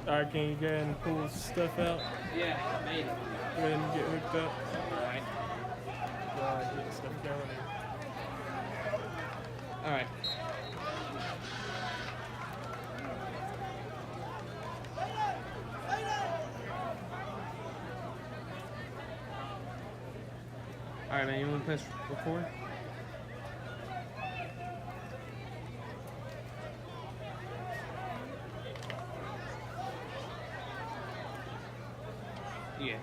All right, can you go ahead and pull stuff out? Yeah, made it. Go ahead and get hooked up. All right. Get stuff going here. All right. All right, man. You want to press record? Yeah.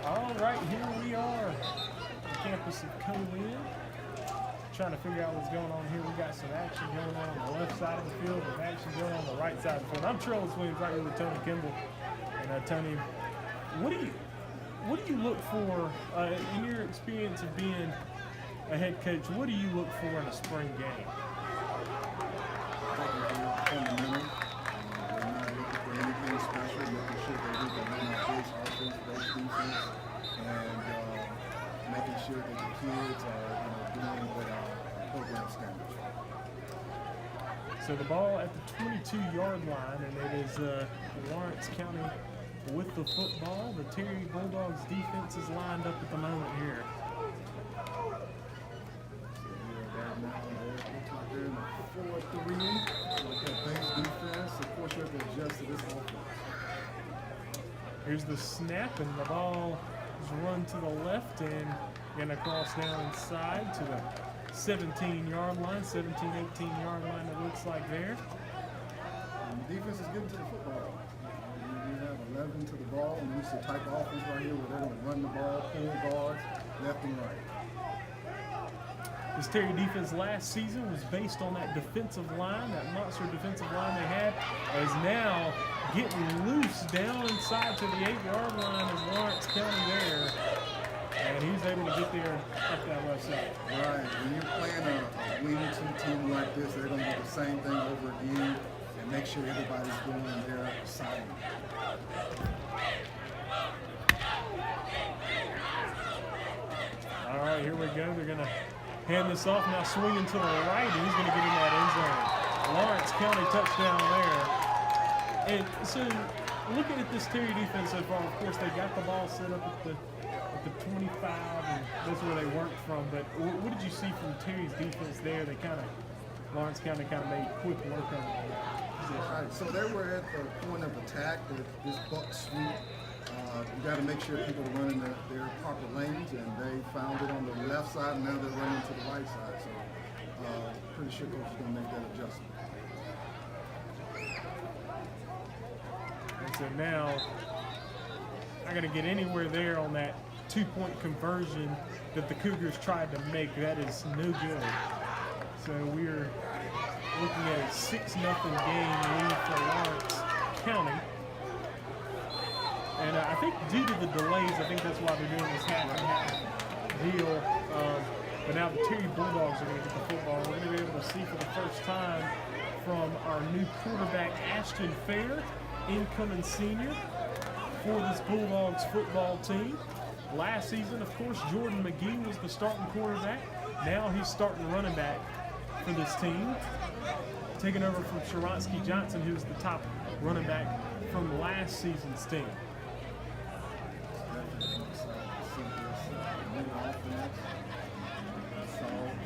All right, here we are, the campus of Co-Win. Trying to figure out what's going on here. We got some action going on the left side of the field and action going on the right side of the field. I'm Charles Williams right here with Tony Kimball. And Tony, what do you look for in your experience of being a head coach? What do you look for in a spring game? Fundamental. We're not looking for anything special, making sure that we can run our base offense, base defense, and making sure that the kids are doing what our program standards. So the ball at the 22-yard line, and it is Lawrence County with the football. The Terry Bulldogs defense is lined up at the moment here. So right now, looks like they're in the 4-3. Like that base defense, of course, you have to adjust to this offense. Here's the snap, and the ball is run to the left and gonna cross down inside to the 17-yard line, 18-yard line it looks like there. And the defense is getting to the football. You have 11 to the ball, and this is the type of offense right here where they're going to run the ball, pull guards, left and right. This Terry defense last season was based on that defensive line, that monster defensive line they had, is now getting loose down inside to the 8-yard line of Lawrence County there. And he's able to get there up that left side. Right. When you're playing a wing-two team like this, they're going to do the same thing over again and make sure everybody's doing their assignment. All right, here we go. They're going to hand this off now, swinging to the right, and he's going to get in that end zone. Lawrence County touchdown there. And so, looking at this Terry defense so far, of course, they got the ball set up at the 25, and that's where they worked from. But what did you see from Terry's defense there? They Lawrence County kind of made quick work on that. All right, so they were at the point of attack, this buck sweep. You got to make sure people are running their proper lanes, and they found it on the left side, and now they're running to the right side. So, pretty sure coach is going to make that adjustment. And so now, not going to get anywhere there on that two-point conversion that the Cougars tried to make. That is no good. So we're looking at a 6-0 game lead for Lawrence County. And I think due to the delays, I think that's why they're doing this half-and-half deal. But now the Terry Bulldogs are going to get the football. We're going to be able to see for the first time from our new quarterback, Ashton Fair, incoming senior for this Bulldogs football team. Last season, of course, Jordan McGee was the starting quarterback. Now he's starting running back for this team, taking over from Sharonsky Johnson, who's the top running back from last season's team.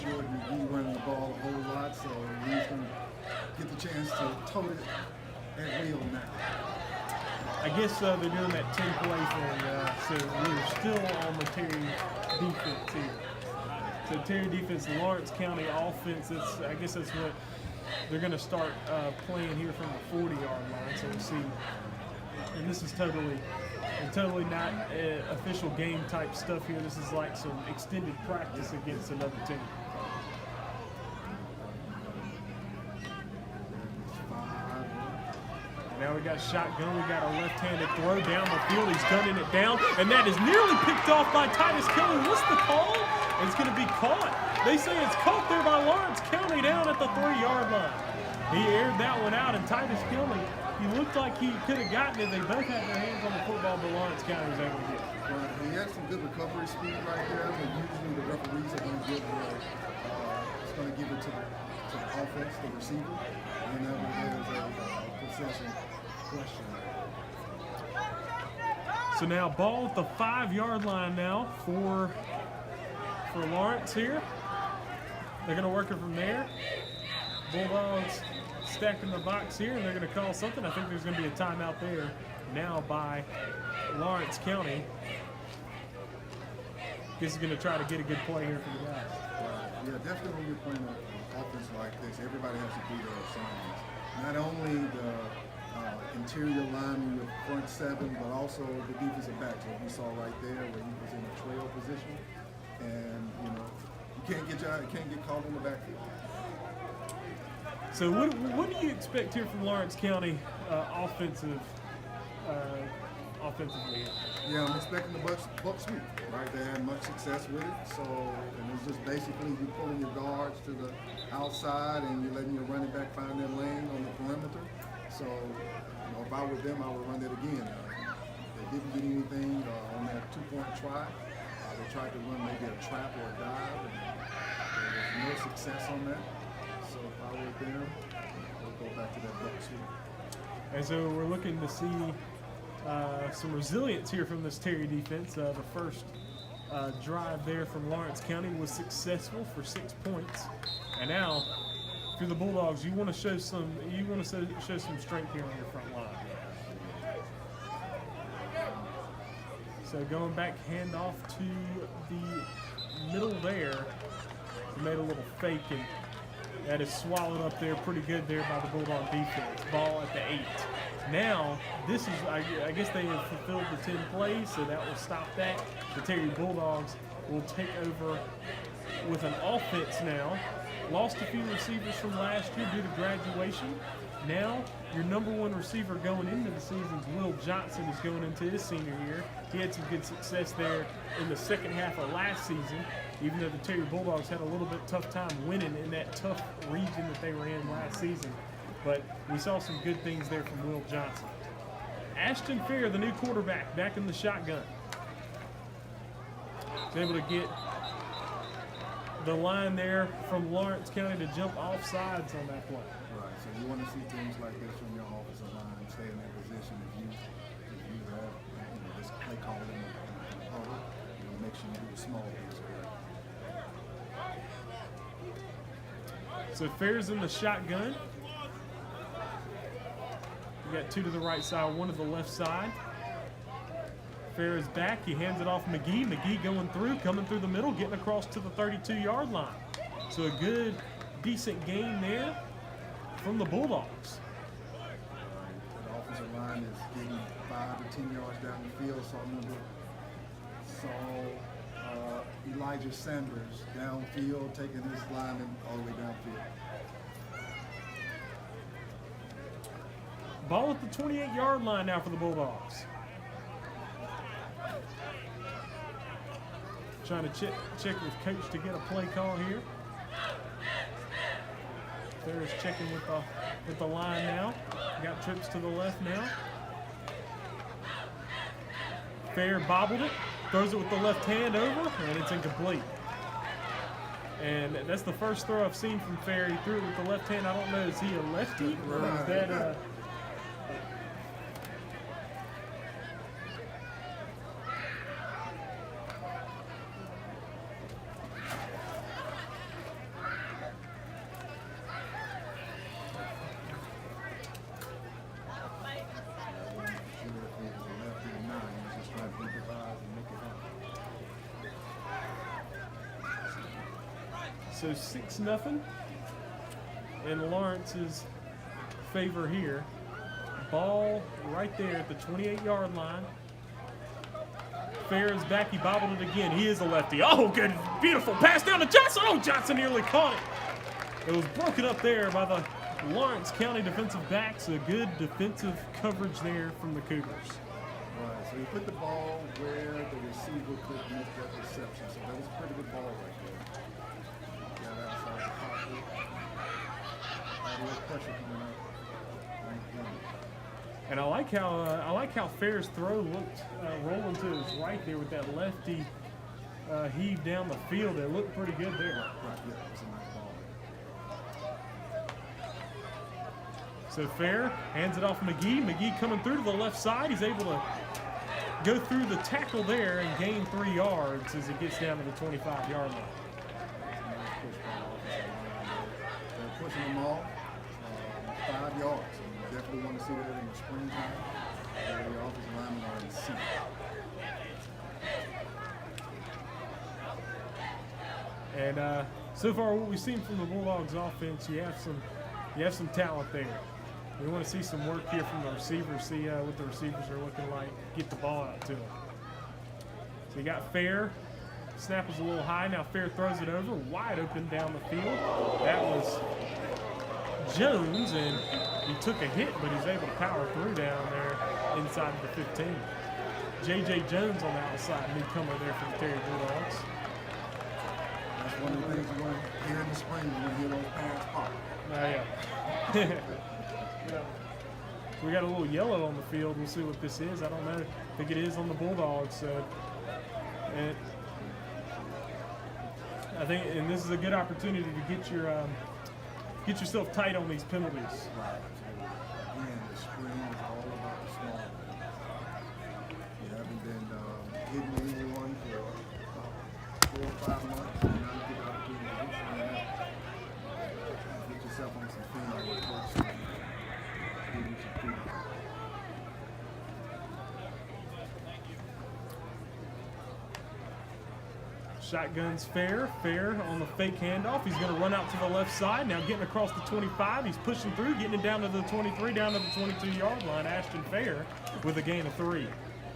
Jordan McGee running the ball a whole lot, so he's going to get the chance to tote it at will now. I guess they're doing that 10-play thing, so we're still on the Terry defense here. So Terry defense, Lawrence County offense, I guess that's what they're going to start playing here from the 40-yard line. So we'll see. And this is totally not official game type stuff here. This is like some extended practice against another team. Now we got shotgun, we got a left-handed throw down the field. He's gunning it down, and that is nearly picked off by Titus Kelly. What's the call? It's going to be caught. They say it's caught there by Lawrence County down at the 3-yard line. He aired that one out, and Titus Kelly he looked like he could have gotten it. They both had their hands on the football, but Lawrence County was able to get it. Well, he had some good recovery speed right there, but usually the referees are going to give it to the offense, the receiver, whenever there's a possession question. So now ball at the 5-yard line now for Lawrence here. They're going to work it from there. Bulldogs stacked in the box here, and they're going to call something. I think there's going to be a timeout there now by Lawrence County. This is going to try to get a good play here for the guys. Yeah, definitely when you're playing an offense like this, everybody has to do their assignments. Not only the interior line, your front seven, but also the defensive backs. Like we saw right there where he was in a trail position, and you can't get caught in the backfield. So what do you expect here from Lawrence County offensively? Yeah, I'm expecting the buck sweep. Right, they had much success with it. So, and it's just basically you pulling your guards to the outside and you're letting your running back find their lane on the perimeter. So, if I were them, I would run it again. They didn't get anything on that 2-point try. They tried to run maybe a trap or a dive, and there was no success on that. So if I were them, I would go back to that buck sweep. And so we're looking to see some resilience here from this Terry defense. The first drive there from Lawrence County was successful for 6 points, and now for the Bulldogs, you want to show some strength here on your front line. So going back, handoff to the middle there. He made a little fake, and that is swallowed up there pretty good there by the Bulldog defense. Ball at the 8. Now, this is, I guess they have fulfilled the 10 plays, so that will stop that. The Terry Bulldogs will take over with an offense now. Lost a few receivers from last year due to graduation. Now, your number 1 receiver going into the season is Will Johnson, is going into his senior year. He had some good success there in the second half of last season, even though the Terry Bulldogs had a little bit tough time winning in that tough region that they were in last season. But we saw some good things there from Will Johnson. Ashton Fair, the new quarterback, back in the shotgun. He's able to get the line there from Lawrence County to jump off sides on that play. Right, so you want to see things like this from your offensive line, stay in that position. If you have this play calling in the huddle, make sure you do the small things. So Fair's in the shotgun. You got 2 to the right side, 1 to the left side. Fair is back. He hands it off McGee. McGee going through, coming through the middle, getting across to the 32-yard line. So a good, decent game there from the Bulldogs. The offensive line is getting 5 to 10 yards down the field. Saw Elijah Sanders downfield, taking his lineman all the way downfield. Ball at the 28-yard line now for the Bulldogs. Trying to check with coach to get a play call here. Fair is checking with the line now. Got trips to the left now. Fair bobbled it, throws it with the left hand over, and it's incomplete. And that's the first throw I've seen from Fair. He threw it with the left hand. I don't know, is he a lefty or is that So 6-0 in Lawrence's favor here. Ball right there at the 28-yard line. Fair is back. He bobbled it again. He is a lefty. Oh, good. Beautiful pass down to Johnson. Oh, Johnson nearly caught it. It was broken up there by the Lawrence County defensive backs. A good defensive coverage there from the Cougars. Right, so you put the ball where the receiver could make that reception. So that was a pretty good ball right there. Got outside the pocket. Had a little pressure coming out. And I like how Fair's throw looked rolling to his right there with that lefty heave down the field. It looked pretty good there. Right, yeah, it's a nice ball. So Fair hands it off McGee. McGee coming through to the left side. He's able to go through the tackle there and gain 3 yards as he gets down to the 25-yard line. They're pushing them all 5 yards. And you definitely want to see that in the springtime. The offensive linemen are in sync. And so far, what we've seen from the Bulldogs offense, you have some talent there. We want to see some work here from the receivers, see what the receivers are looking like, get the ball out to them. So you got Fair. Snap was a little high. Now Fair throws it over, wide open down the field. That was Jones, and he took a hit, but he's able to power through down there inside of the 15. J.J. Jones on the outside, newcomer there for the Terry Bulldogs. That's one of the things you want to hear in the spring when you hear those parents pop. Yeah. Yeah. We got a little yellow on the field. We'll see what this is. I don't know. I think it is on the Bulldogs. So, and I think, and this is a good opportunity to get yourself tight on these penalties. Right. Again, the spring is all about the small things. You haven't been hitting anyone for about 4 or 5 months. And now you get the opportunity to get yourself on some film with folks. Shotgun's Fair. Fair on the fake handoff. He's going to run out to the left side. Now getting across the 25. He's pushing through, getting it down to the 23, down to the 22-yard line. Ashton Fair with a gain of 3. Yeah,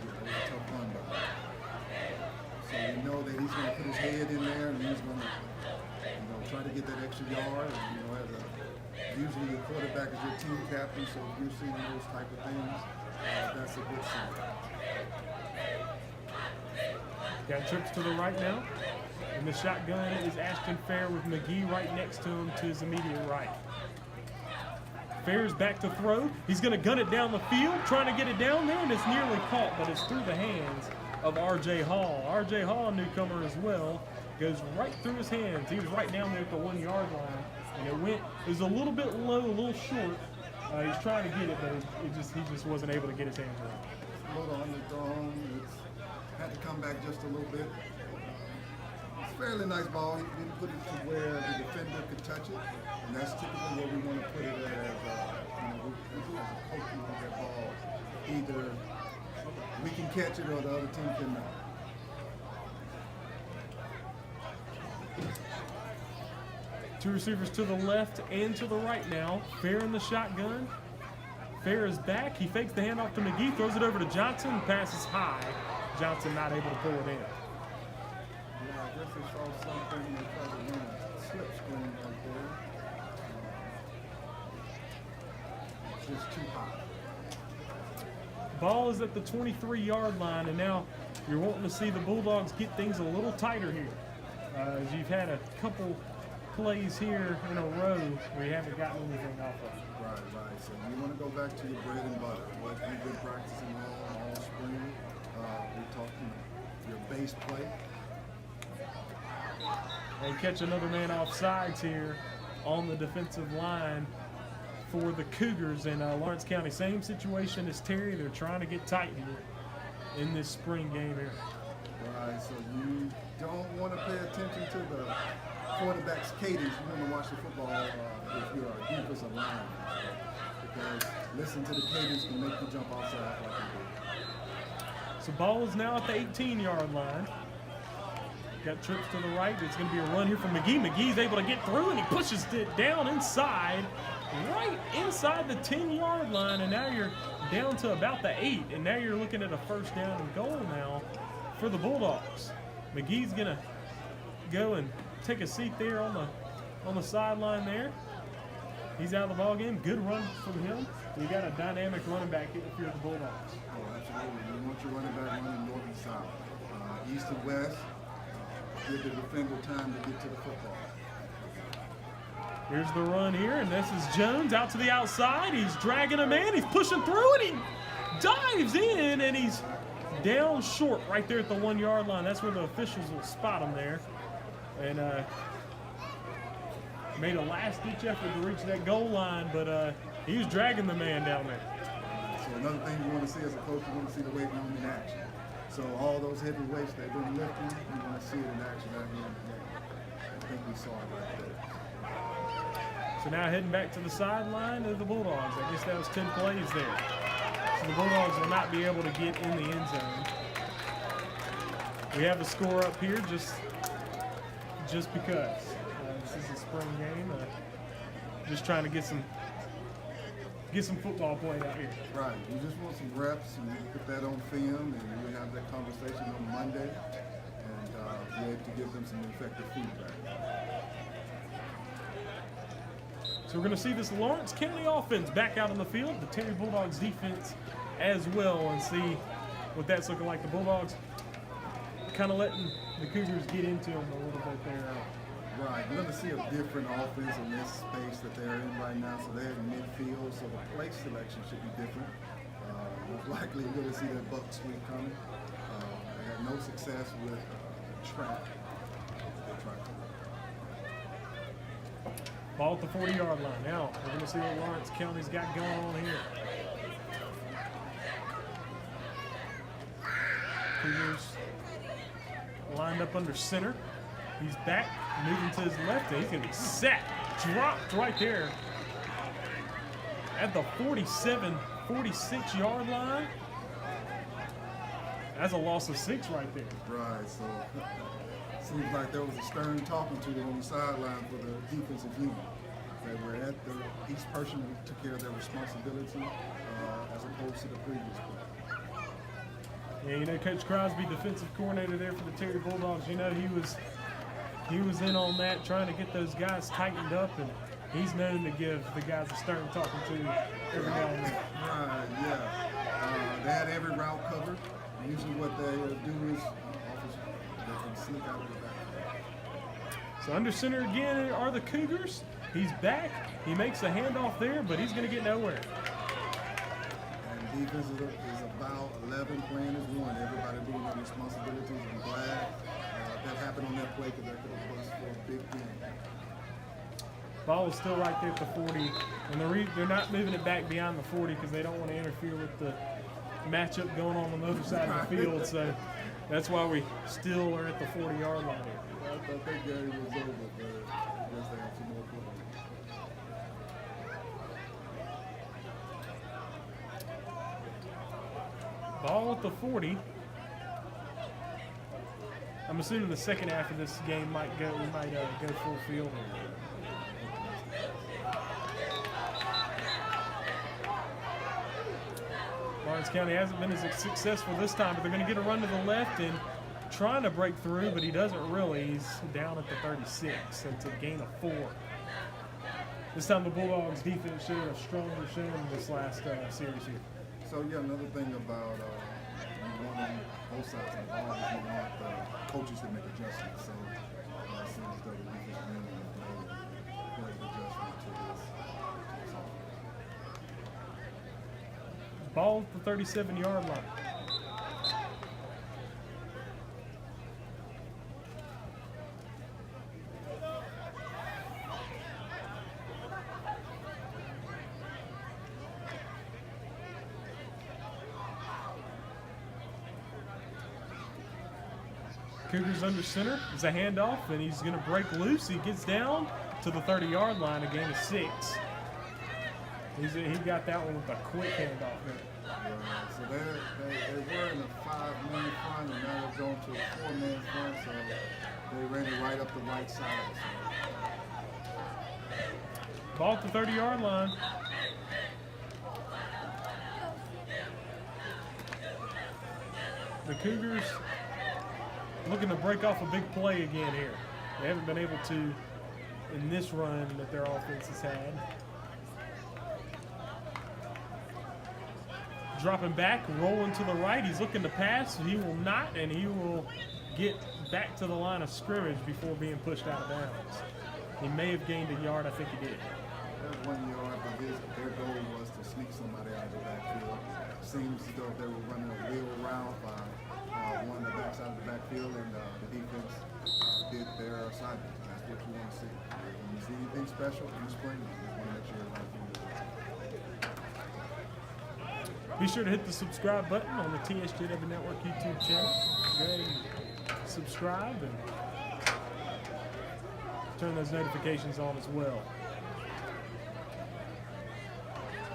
that was a tough run by him. So you know that he's going to put his head in there and he's going to try to get that extra yard. And, usually your quarterback is your team captain, so if you're seeing those type of things, that's a good sign. Got trips to the right now. And the shotgun is Ashton Fair with McGee right next to him to his immediate right. Fair's back to throw. He's going to gun it down the field, trying to get it down there, and it's nearly caught, but it's through the hands of R.J. Hall. R.J. Hall, newcomer as well, goes right through his hands. He was right down there at the 1-yard line, and it was a little bit low, a little short. He's trying to get it, but he just wasn't able to get his hands around. A little underthrown. Had to come back just a little bit. It's a fairly nice ball. He didn't put it to where the defender could touch it, and that's typically where we want to put it at. As a coach, we want that ball. Either we can catch it or the other team cannot. Two receivers to the left and to the right now. Fair in the shotgun. Fair is back. He fakes the handoff to McGee, throws it over to Johnson, passes high. Johnson not able to pull it in. Yeah, I guess they saw something. They tried to run a slip screen right there. It's just too high. Ball is at the 23-yard line, and now you're wanting to see the Bulldogs get things a little tighter here. As you've had a couple plays here in a row where you haven't gotten anything off of. Right. So you want to go back to your bread and butter. What you've been practicing all spring. We're talking your base play. They catch another man off sides here on the defensive line for the Cougars in Lawrence County. Same situation as Terry. They're trying to get tight here in this spring game here. Right, so you don't want to pay attention to the quarterback's cadence. You want to watch the football if you're a defensive lineman. Because listen to the cadence can make you jump outside like you did. So ball is now at the 18-yard line. Got trips to the right. It's going to be a run here from McGee. McGee's able to get through, and he pushes it down inside, right inside the 10-yard line, and now you're down to about the 8, and now you're looking at a first down and goal now for the Bulldogs. McGee's going to go and take a seat there on the sideline there. He's out of the ball game. Good run from him. You got a dynamic running back if you're the Bulldogs. Oh, absolutely. You want your running back running north and south, east and west. Give the defender time to get to the football. Here's the run here, and this is Jones out to the outside. He's dragging a man. He's pushing through, and he dives in, and he's down short right there at the 1 yard line. That's where the officials will spot him there. And made a last-ditch effort to reach that goal line, but he was dragging the man down there. So another thing you want to see as a coach, you want to see the weight room in action. So all those heavy weights they've been lifting, you want to see it in action out here in the game. I think we saw it right there. So now heading back to the sideline of the Bulldogs. I guess that was 10 plays there. So the Bulldogs will not be able to get in the end zone. We have a score up here just because. This is a spring game. Just trying to get some football played out here. Right. You just want some reps, and you put that on film, and you have that conversation on Monday, and be able to give them some effective feedback. So we're going to see this Lawrence County offense back out on the field, the Terry Bulldogs defense as well, and see what that's looking like. The Bulldogs kind of letting the Cougars get into them a little bit there. Right, we're going to see a different offense in this space that they're in right now. So they're in midfield, so the place selection should be different. Most likely you're going to see that buck sweep coming. They had no success with trap. Ball at the 40-yard line. Now we're going to see what Lawrence County's got going on here. Cougars lined up under center. He's back, moving to his left, and he's going to be sacked, dropped right there at the 47, 46-yard line. That's a loss of 6 right there. Right, so seems like there was a stern talking to them on the sideline for the defensive unit. They were at each person took care of their responsibility as opposed to the previous play. Yeah, you know, Coach Crosby, defensive coordinator there for the Terry Bulldogs, you know, he was in on that, trying to get those guys tightened up, and he's known to give the guys a stern talking to every now and then. Right, yeah. They had every route covered. Usually what they do is they can sneak out of the back. So under center again are the Cougars. He's back. He makes a handoff there, but he's going to get nowhere. And defense is about 11 playing as one. Everybody doing their responsibilities. I'm glad that happened on that play because that could have bust for a big game. Ball is still right there at the 40, and they're not moving it back beyond the 40 because they don't want to interfere with the matchup going on the other side of the field. So that's why we still are at the 40-yard line here. I thought that game was over, but I guess they have some more football. Ball at the 40. I'm assuming the second half of this game might go full field. Lawrence County hasn't been as successful this time, but they're going to get a run to the left and trying to break through, but he doesn't really. He's down at the 36, so it's a gain of 4. This time the Bulldogs defense showed a stronger showing this last series here. So yeah, another thing about you want on both sides of the ball is you want the coaches to make adjustments. So it seems that the defense really made an adjustment to this. Ball at the 37-yard line. Cougars under center. It's a handoff, and he's going to break loose. He gets down to the 30-yard line, a gain of 6. He got that one with a quick handoff there. So they were in a 5-man front, and now they're going to a 4-man front, so they ran it right up the right side. So. Ball at the 30-yard line. The Cougars looking to break off a big play again here. They haven't been able to in this run that their offense has had. Dropping back, rolling to the right. He's looking to pass. He will not, and he will get back to the line of scrimmage before being pushed out of bounds. He may have gained a yard. I think he did. That was 1 yard, but their goal was to sneak somebody out of the backfield. Seems as though they were running a wheel route by one of the backs out of the backfield, and the defense did their assignment. That's what you want to see. When you see anything special in the spring, you just want to make sure everybody's doing it. Be sure to hit the subscribe button on the TSJW Network YouTube channel. Go ahead and subscribe and turn those notifications on as well.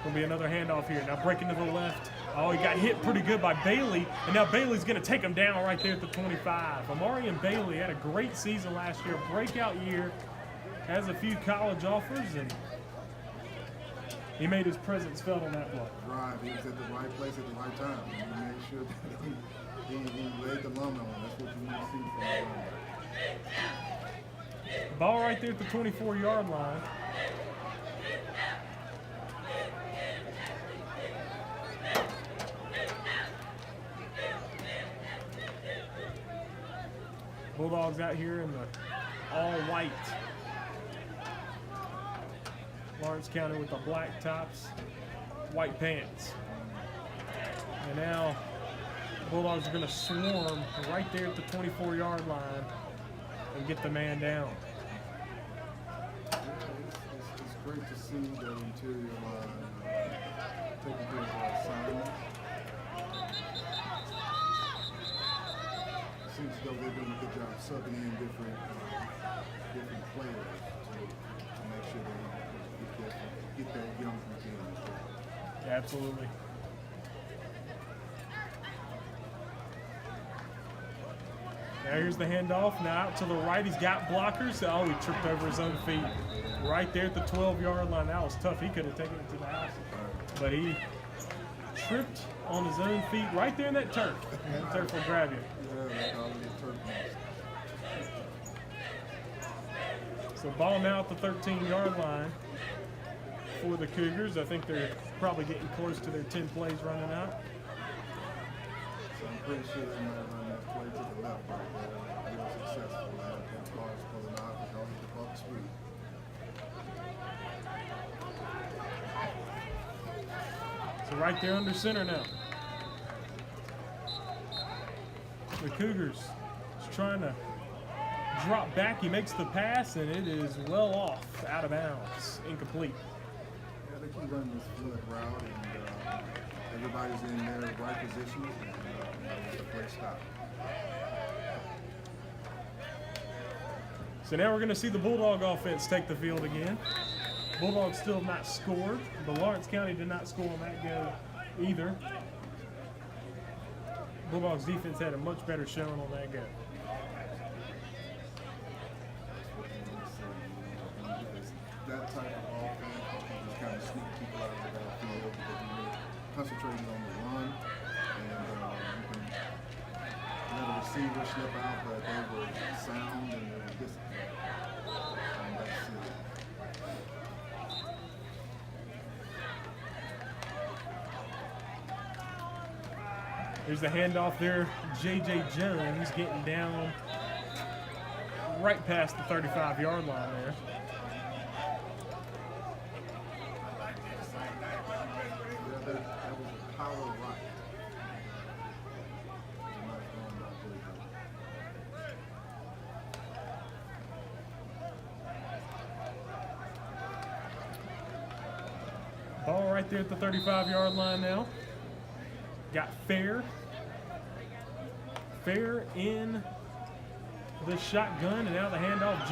Gonna be another handoff here. Now breaking to the left. Oh, he got hit pretty good by Bailey, and now Bailey's gonna take him down right there at the 25. Amari and Bailey had a great season last year, breakout year, has a few college offers, and he made his presence felt on that block. Right, he was at the right place at the right time. He made sure that he laid the lumber on. That's what you want to see from the lumber. Ball right there at the 24-yard line. Bulldogs out here in the all-white. Lawrence County with the black tops, white pants. And now Bulldogs are going to swarm right there at the 24-yard line and get the man down. It's great to see the interior line taking care of their assignment. Seems as though they're doing a good job subbing in different players to make sure they get that young routine. Absolutely. Now here's the handoff. Now out to the right, he's got blockers. Oh, he tripped over his own feet. Right there at the 12-yard line. That was tough. He could have taken it to the house. But he tripped on his own feet right there in that turf. And that turf will grab you. So ball now at the 13-yard line for the Cougars. I think they're probably getting close to their 10 plays running out. So I'm pretty sure they might run that play to the left right there. They were successful. They had 10 cars pulling out because of the buck sweep. So right there under center now. The Cougars is trying to drop back. He makes the pass, and it is well off, out of bounds, incomplete. Yeah, they keep running this flood route, and everybody's in their right positions, and the play stop. So now we're going to see the Bulldog offense take the field again. Bulldogs still have not scored, but Lawrence County did not score on that go either. Bulldogs defense had a much better showing on that go. That type of offense, you just kind of sneak people out of the backfield because you're really concentrating on the run, and you can let a receiver slip out, but they were sound and they were disciplined. And that's it. There's the handoff there. J.J. Jones getting down right past the 35-yard line there. Yeah, that was a power right. Ball right there at the 35-yard line now. Got Fair in the shotgun, and now the handoff.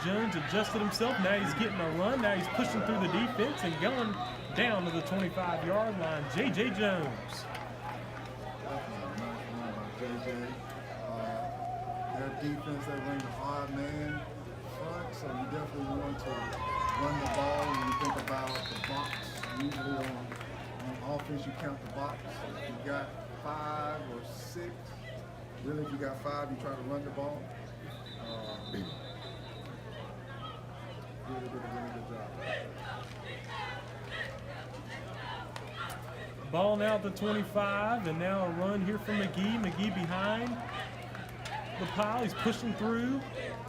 Jones adjusted himself. Now he's getting a run. Now he's pushing through the defense and going down to the 25-yard line. J.J. Jones. Definitely nice run by J.J. Their defense, they run the odd man front, so you definitely want to run the ball when you think about the box. Usually on offense, you count the box. If you got 5 or 6, really, if you got 5, you try to run the ball. Really did a really good job. Ball now at the 25, and now a run here from McGee. McGee behind the pile. He's pushing through,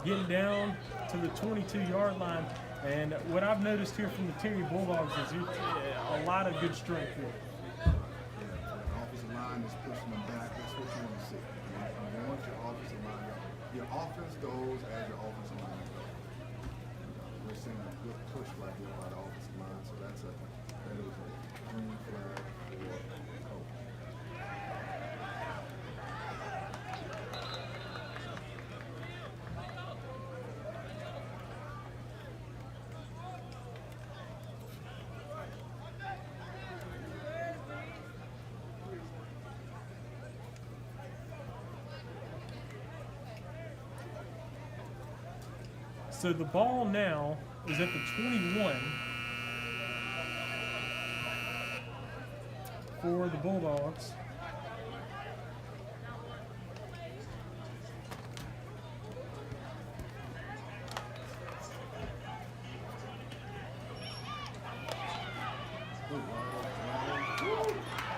getting down to the 22-yard line. And what I've noticed here from the Terry Bulldogs is a lot of good strength here. The offensive line is pushing them back. That's what you want to see. You want your offensive line. Your offense goes as your offensive line goes. We're seeing a good push right here by the offensive line, so that is a green flag for Coach. So the ball now is at the 21 for the Bulldogs.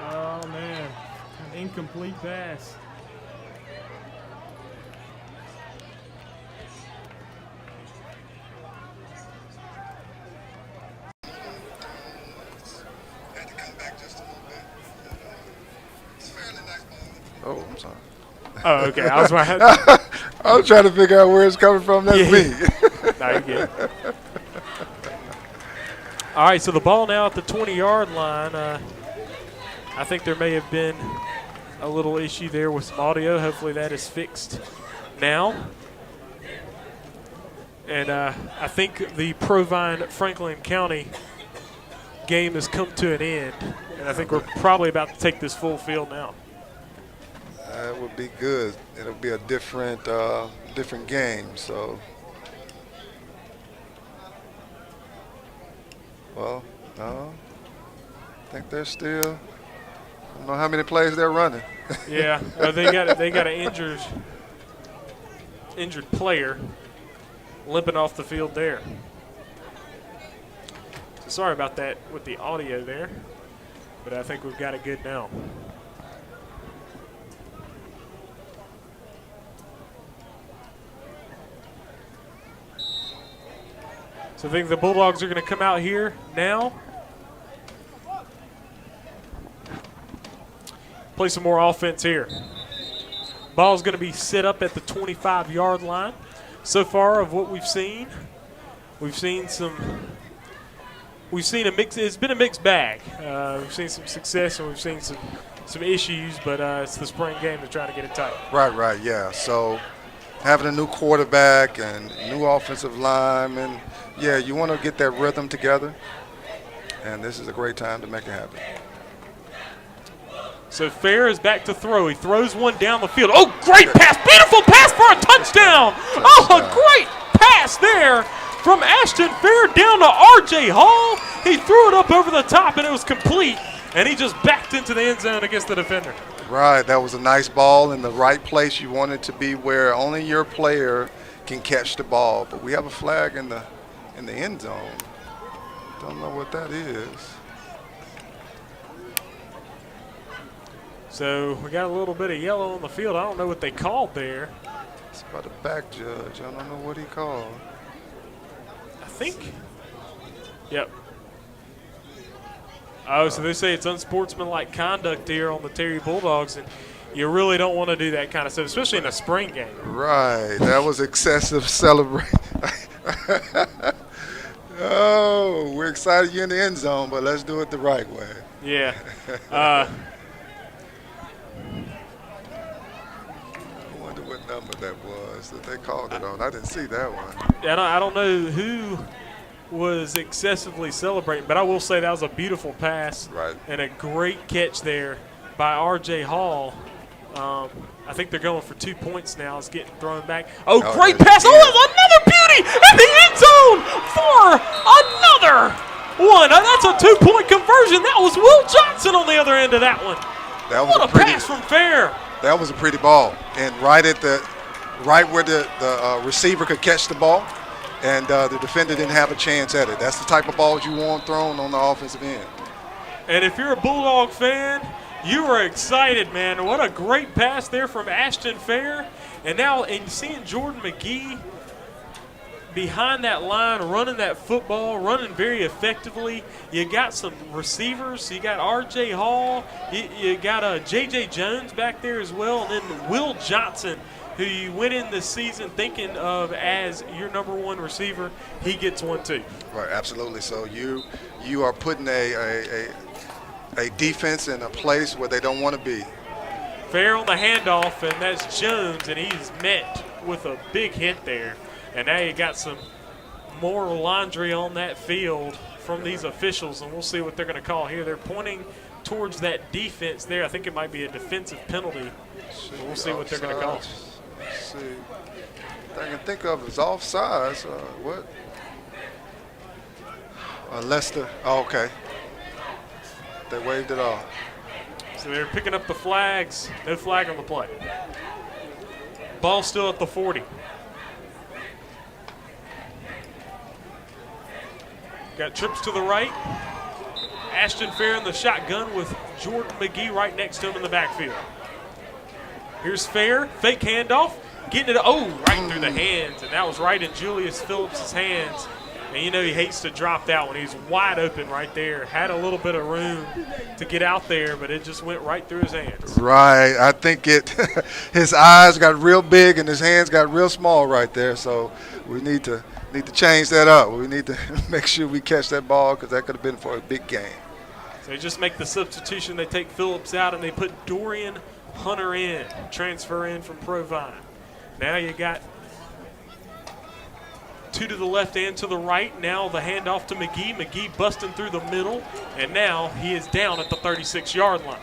Oh man, an incomplete pass. Oh, I'm sorry. Oh, okay. I was I was trying to figure out where it's coming from. That's me. No, you're good. All right, so the ball now at the 20-yard line. I think there may have been a little issue there with some audio. Hopefully that is fixed now. And I think the Provine-Franklin County game has come to an end. And I think we're probably about to take this full field now. That would be good. It'll be a different game. So, well, no, I think they're still. I don't know how many plays they're running. Yeah, they got an injured player limping off the field there. So sorry about that with the audio there, but I think we've got it good now. So I think the Bulldogs are going to come out here now. Play some more offense here. Ball's going to be set up at the 25-yard line. So far of what we've seen a mix. It's been a mixed bag. We've seen some success and we've seen some issues, but it's the spring game to try to get it tight. Right, yeah. So having a new quarterback and new offensive lineman, yeah, you want to get that rhythm together, and this is a great time to make it happen. So Fair is back to throw. He throws one down the field. Oh, great pass. Beautiful pass for a touchdown. Oh, a great pass there from Ashton Fair down to R.J. Hall. He threw it up over the top, and it was complete, and he just backed into the end zone against the defender. Right, that was a nice ball in the right place. You want it to be where only your player can catch the ball. But we have a flag in the end zone. Don't know what that is. So we got a little bit of yellow on the field. I don't know what they called there. It's about the back judge. I don't know what he called. I think. Yep. Oh, so they say it's unsportsmanlike conduct here on the Terry Bulldogs, and you really don't want to do that kind of stuff, especially in a spring game. Right. That was excessive celebration. Oh, we're excited you're in the end zone, but let's do it the right way. Yeah. I wonder what number that was that they called it on. I didn't see that one. I don't know who was excessively celebrating, but I will say that was a beautiful pass. Right. And a great catch there by R.J. Hall. I think they're going for 2 points now. It's getting thrown back. Oh, great pass. Oh, another beauty in the end zone for another one. That's a 2-point conversion. That was Will Johnson on the other end of that one. That was what a pass from Fair. That was a pretty ball. And right where the receiver could catch the ball, and the defender didn't have a chance at it. That's the type of balls you want thrown on the offensive end. And if you're a Bulldog fan, you are excited, man. What a great pass there from Ashton Fair. And now seeing Jordan McGee behind that line, running that football, running very effectively. You got some receivers. You got R.J. Hall. You got J.J. Jones back there as well. And then Will Johnson, who you went in this season thinking of as your number one receiver. He gets one too. Right, absolutely. So you are putting a defense in a place where they don't want to be. Fair on the handoff, and that's Jones, and he's met with a big hit there. And now you got some more laundry on that field from these officials, and we'll see what they're going to call here. They're pointing towards that defense there. I think it might be a defensive penalty. We'll see what they're going to call. Let's see. I can think of is offsides. What? Leicester. Oh, okay. They waved it off. So they're picking up the flags. No flag on the play. Ball still at the 40. Got trips to the right. Ashton Fair in the shotgun with Jordan McGee right next to him in the backfield. Here's Fair, fake handoff, getting it, right through the hands, and that was right in Julius Phillips' hands. And you know he hates to drop that one. He's wide open right there. Had a little bit of room to get out there, but it just went right through his hands. Right. I think his eyes got real big and his hands got real small right there. So we need to change that up. We need to make sure we catch that ball because that could have been for a big game. So they just make the substitution. They take Phillips out and they put Dorian Hunter in, transfer in from Provine. Now you got two to the left and to the right. Now the handoff to McGee. McGee busting through the middle, and now he is down at the 36-yard line.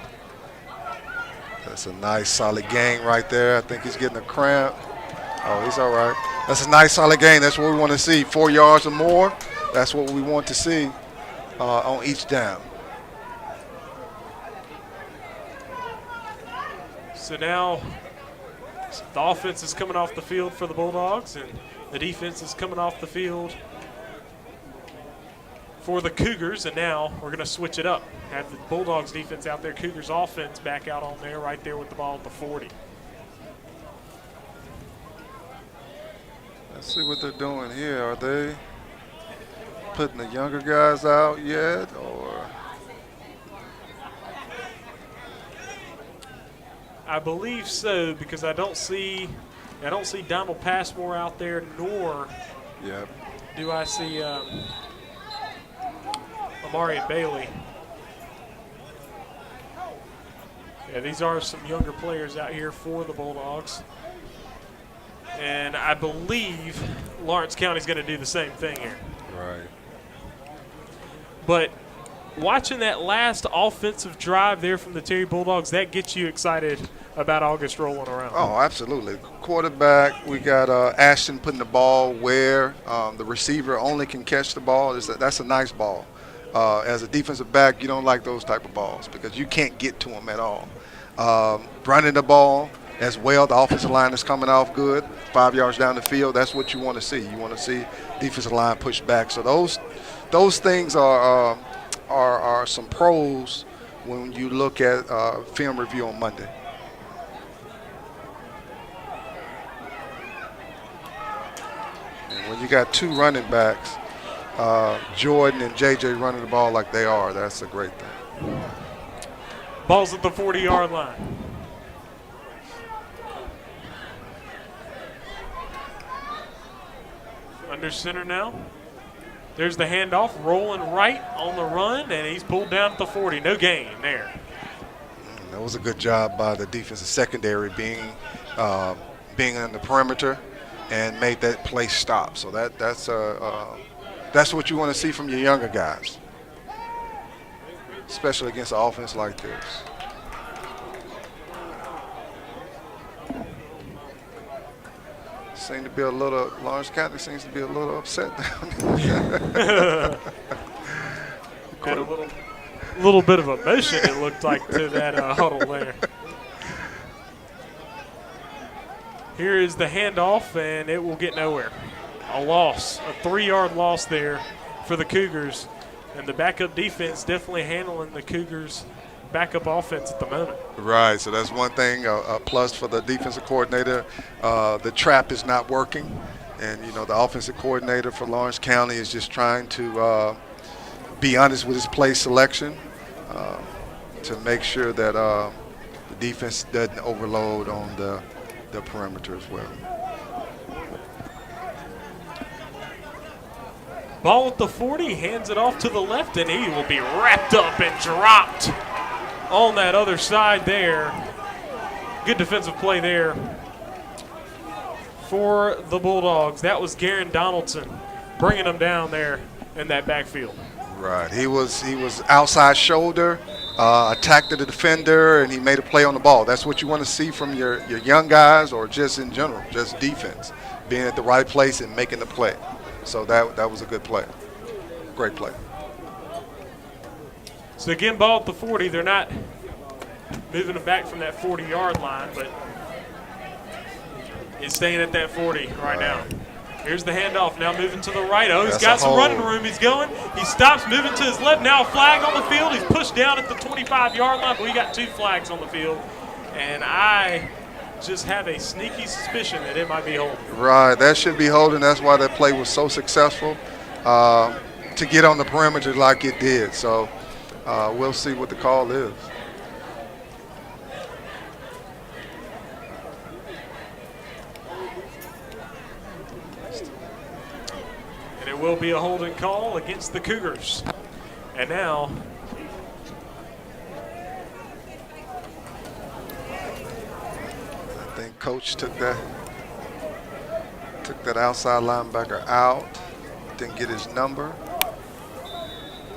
That's a nice, solid gain right there. I think he's getting a cramp. Oh, he's all right. That's a nice, solid gain. That's what we want to see. 4 yards or more. That's what we want to see on each down. So now the offense is coming off the field for the Bulldogs, and the defense is coming off the field for the Cougars, and now we're going to switch it up. Have the Bulldogs defense out there, Cougars offense back out on there, right there with the ball at the 40. Let's see what they're doing here. Are they putting the younger guys out yet, or? I believe so, because I don't see Donald Passmore out there, nor do I see Amari Bailey. Yeah, these are some younger players out here for the Bulldogs. And I believe Lawrence County's going to do the same thing here. Right. But watching that last offensive drive there from the Terry Bulldogs, that gets you excited about August rolling around. Oh, absolutely. Quarterback, we got Ashton putting the ball where the receiver only can catch the ball. That's a nice ball. As a defensive back, you don't like those type of balls because you can't get to them at all. Running the ball as well, the offensive line is coming off good, 5 yards down the field. That's what you want to see. You want to see defensive line push back. So those things are some pros when you look at film review on Monday. And when you got two running backs, Jordan and JJ running the ball like they are, that's a great thing. Ball's at the 40-yard line. Under center now. There's the handoff, rolling right on the run, and he's pulled down at the 40. No gain there. That was a good job by the defensive secondary being on the perimeter and made that play stop. So that's what you want to see from your younger guys, especially against an offense like this. Lawrence County seems to be a little upset down there. Had a little bit of emotion, it looked like, to that huddle there. Here is the handoff, and it will get nowhere. A loss, a 3-yard loss there for the Cougars. And the backup defense definitely handling the Cougars' backup offense at the moment. Right, so that's one thing, a plus for the defensive coordinator. The trap is not working, And, you know, the offensive coordinator for Lawrence County is just trying to be honest with his play selection to make sure that the defense doesn't overload on the perimeter as well. Ball at the 40, hands it off to the left, and he will be wrapped up and dropped on that other side there. Good defensive play there for the Bulldogs. That was Garen Donaldson bringing them down there in that backfield. Right. He was outside shoulder, attacked the defender, and he made a play on the ball. That's what you want to see from your young guys, or just in general, just defense, being at the right place and making the play. So that was a good play. Great play. So again, ball at the 40. They're not moving them back from that 40-yard line, but it's staying at that 40 right now. Here's the handoff, now moving to the right. Oh, he's got some running room. He's going. He stops, moving to his left. Now a flag on the field. He's pushed down at the 25-yard line, but we got 2 flags on the field. And I just have a sneaky suspicion that it might be holding. Right, that should be holding. That's why that play was so successful to get on the perimeter like it did. So we'll see what the call is. And it will be a holding call against the Cougars. And now I think Coach took that outside linebacker out. Didn't get his number.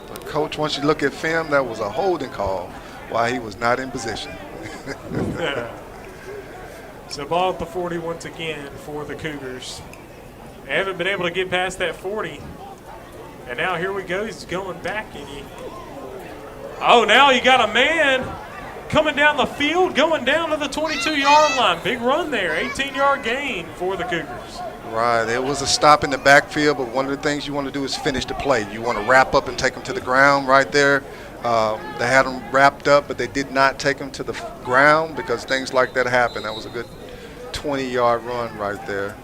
But Coach, once you look at film, that was a holding call while he was not in position. So ball at the 40 once again for the Cougars. They haven't been able to get past that 40. And now here we go. He's going back. Now you got a man coming down the field, going down to the 22-yard line. Big run there, 18-yard gain for the Cougars. Right, it was a stop in the backfield, but one of the things you want to do is finish the play. You want to wrap up and take them to the ground right there. They had them wrapped up, but they did not take them to the ground because things like that happen. That was a good 20-yard run right there.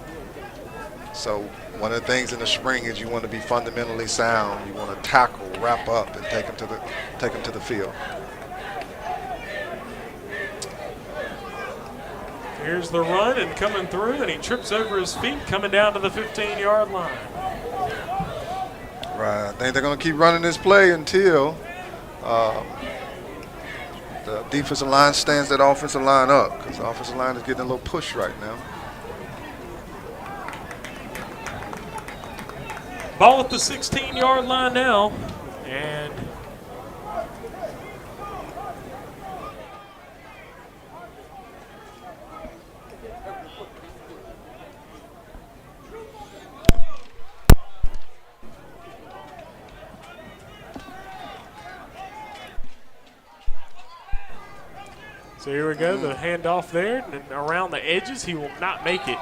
So one of the things in the spring is you want to be fundamentally sound. You want to tackle, wrap up, and take them to the field. Here's the run and coming through, and he trips over his feet coming down to the 15-yard line. Right, I think they're going to keep running this play until the defensive line stands that offensive line up, because the offensive line is getting a little push right now. Ball at the 16-yard line now, and so here we go, the handoff there, and around the edges, he will not make it.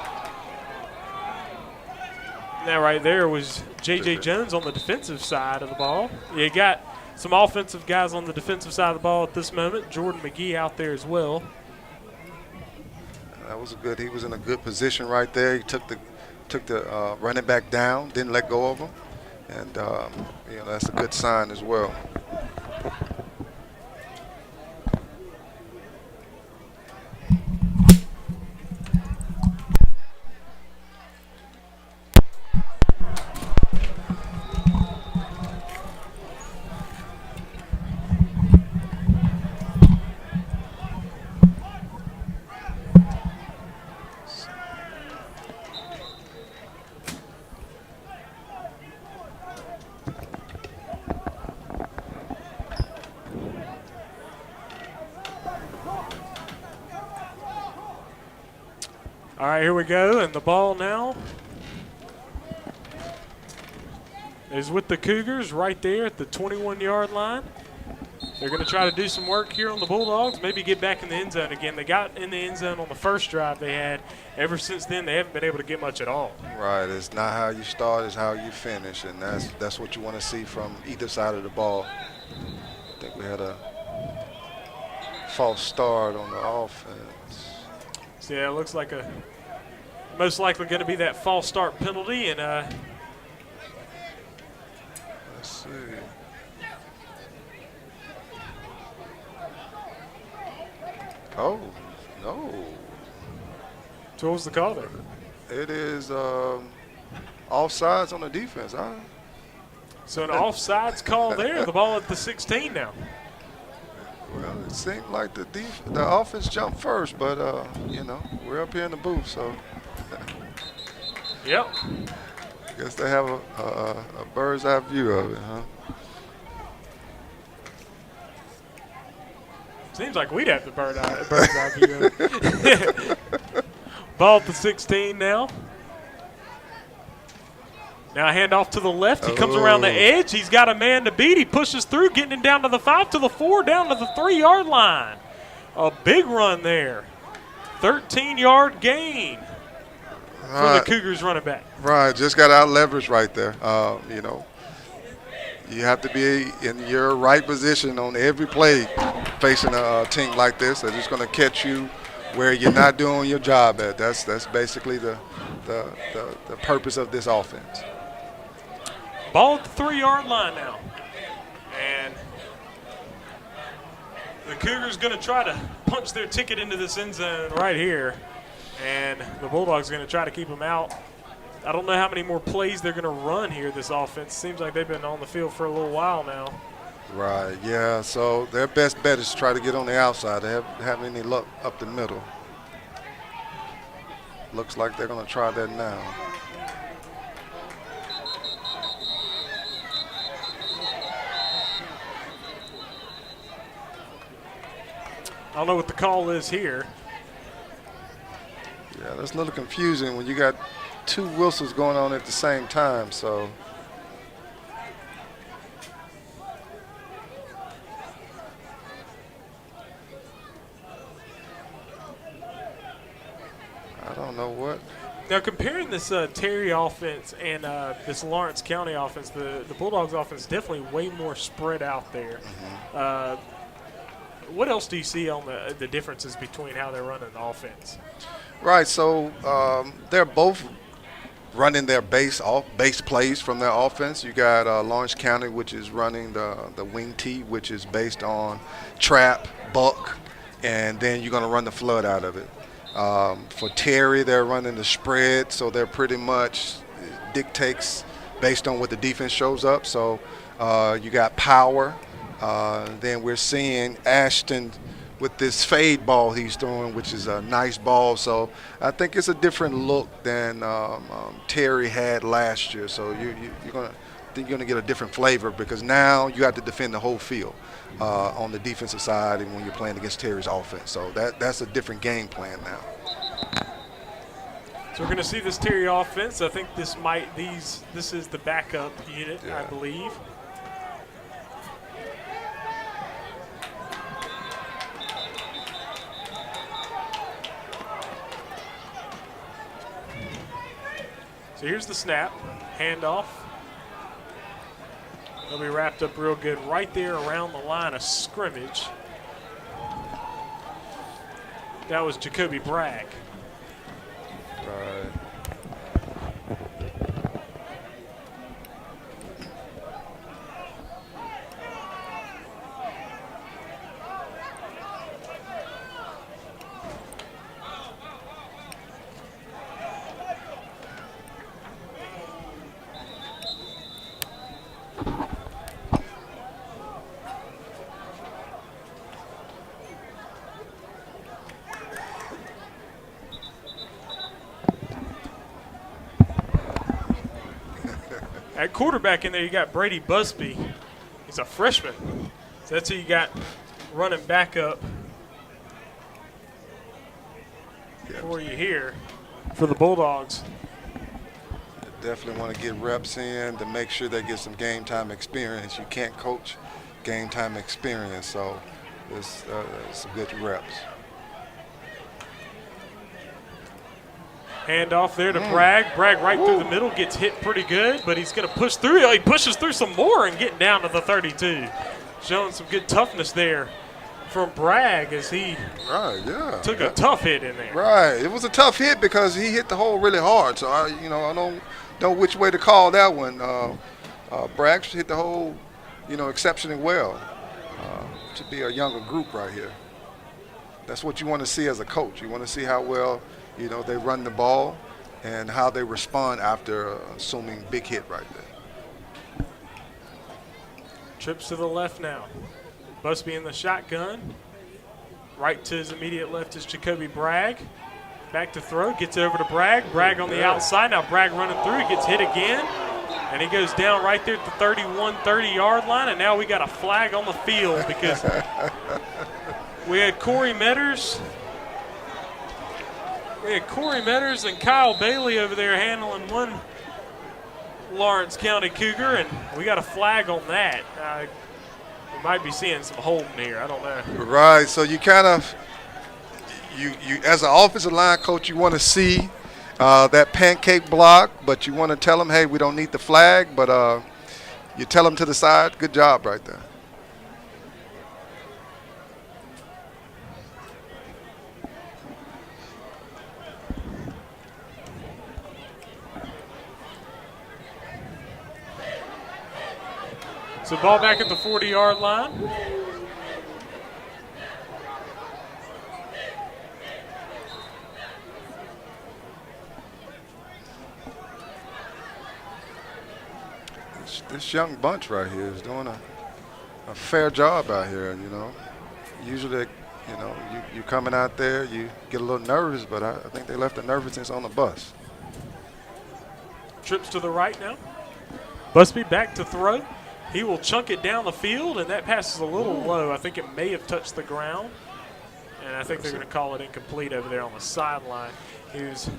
That right there was J.J. Jones on the defensive side of the ball. You got some offensive guys on the defensive side of the ball at this moment. Jordan McGee out there as well. That was he was in a good position right there. He took the running back down, didn't let go of him, and that's a good sign as well. All right, here we go, and the ball now is with the Cougars right there at the 21-yard line. They're going to try to do some work here on the Bulldogs, maybe get back in the end zone again. They got in the end zone on the first drive they had. Ever since then, they haven't been able to get much at all. Right, it's not how you start, it's how you finish, and that's what you want to see from either side of the ball. I think we had a false start on the offense. So, yeah, it looks like a most likely going to be that false start penalty. And Let's see. Oh, no. so what was the call there? It is offsides on the defense, huh? So an offsides call there. The ball at the 16 now. Well, it seemed like the offense jumped first, but, you know, we're up here in the booth, so Yep. I guess they have a bird's eye view of it, huh? Seems like we'd have the bird's eye view of it. Ball at the 16 now. Now a handoff to the left. He comes around the edge. He's got a man to beat. He pushes through, getting him down to the 5, to the 4, down to the 3-yard line. A big run there. 13-yard gain for the Cougars running back. Right, just got out leverage right there. You know, you have to be in your right position on every play facing a team like this. They're just going to catch you where you're not doing your job at. That's basically the purpose of this offense. Ball at the 3-yard line now. And the Cougars going to try to punch their ticket into this end zone right here. And the Bulldogs are going to try to keep them out. I don't know how many more plays they're going to run here, this offense. Seems like they've been on the field for a little while now. Right, yeah. So their best bet is to try to get on the outside. They haven't had any luck up the middle. Looks like they're going to try that now. I don't know what the call is here. Yeah, that's a little confusing when you got two whistles going on at the same time, so. I don't know what. Now, comparing this Terry offense and this Lawrence County offense, the Bulldogs offense is definitely way more spread out there. Mm-hmm. What else do you see on the differences between how they're running the offense? Right, so they're both running their base plays from their offense. You got Lawrence County, which is running the wing T, which is based on trap, buck, and then you're going to run the flood out of it. For Terry, they're running the spread, so they're pretty much dictates based on what the defense shows up. So you got power. Then we're seeing Ashton with this fade ball he's throwing, which is a nice ball. So I think it's a different look than Terry had last year. So you're gonna get a different flavor because now you have to defend the whole field on the defensive side, and when you're playing against Terry's offense. So that's a different game plan now. So we're going to see this Terry offense. I think this is the backup unit, Yeah. I believe. So here's the snap, handoff. They'll be wrapped up real good right there around the line of scrimmage. That was Jacoby Bragg. Right. At quarterback in there, you got Brady Busby. He's a freshman. So that's who you got running back up for you here for the Bulldogs. Definitely want to get reps in to make sure they get some game time experience. You can't coach game time experience, so it's some good reps. Handoff there to Bragg. Bragg right through the middle, gets hit pretty good, but he's going to push through. He pushes through some more and getting down to the 32. Showing some good toughness there from Bragg as he Right, yeah. took a tough hit in there. Right. It was a tough hit because he hit the hole really hard. So, I don't know which way to call that one. Bragg hit the hole, exceptionally well. To be a younger group right here. That's what you want to see as a coach. You want to see how well, they run the ball and how they respond after assuming big hit right there. Trips to the left now. Busby in the shotgun. Right to his immediate left is Jacoby Bragg. Back to throw, gets it over to Bragg. Bragg on the outside. Now Bragg running through, he gets hit again. And he goes down right there at the 30-yard line. And now we got a flag on the field because we had Corey Metters. We had Corey Metters and Kyle Bailey over there handling one Lawrence County Cougar, and we got a flag on that. We might be seeing some holding here. I don't know. Right. So you kind of, you as an offensive line coach, you want to see that pancake block, but you want to tell them, hey, we don't need the flag, but you tell them to the side. Good job right there. So ball back at the 40-yard line. This young bunch right here is doing a fair job out here, Usually, you coming out there, you get a little nervous, but I think they left the nervousness on the bus. Trips to the right now. Busby back to throw. He will chunk it down the field, and that pass is a little low. I think it may have touched the ground, and I think they're going to call it incomplete over there on the sideline. He was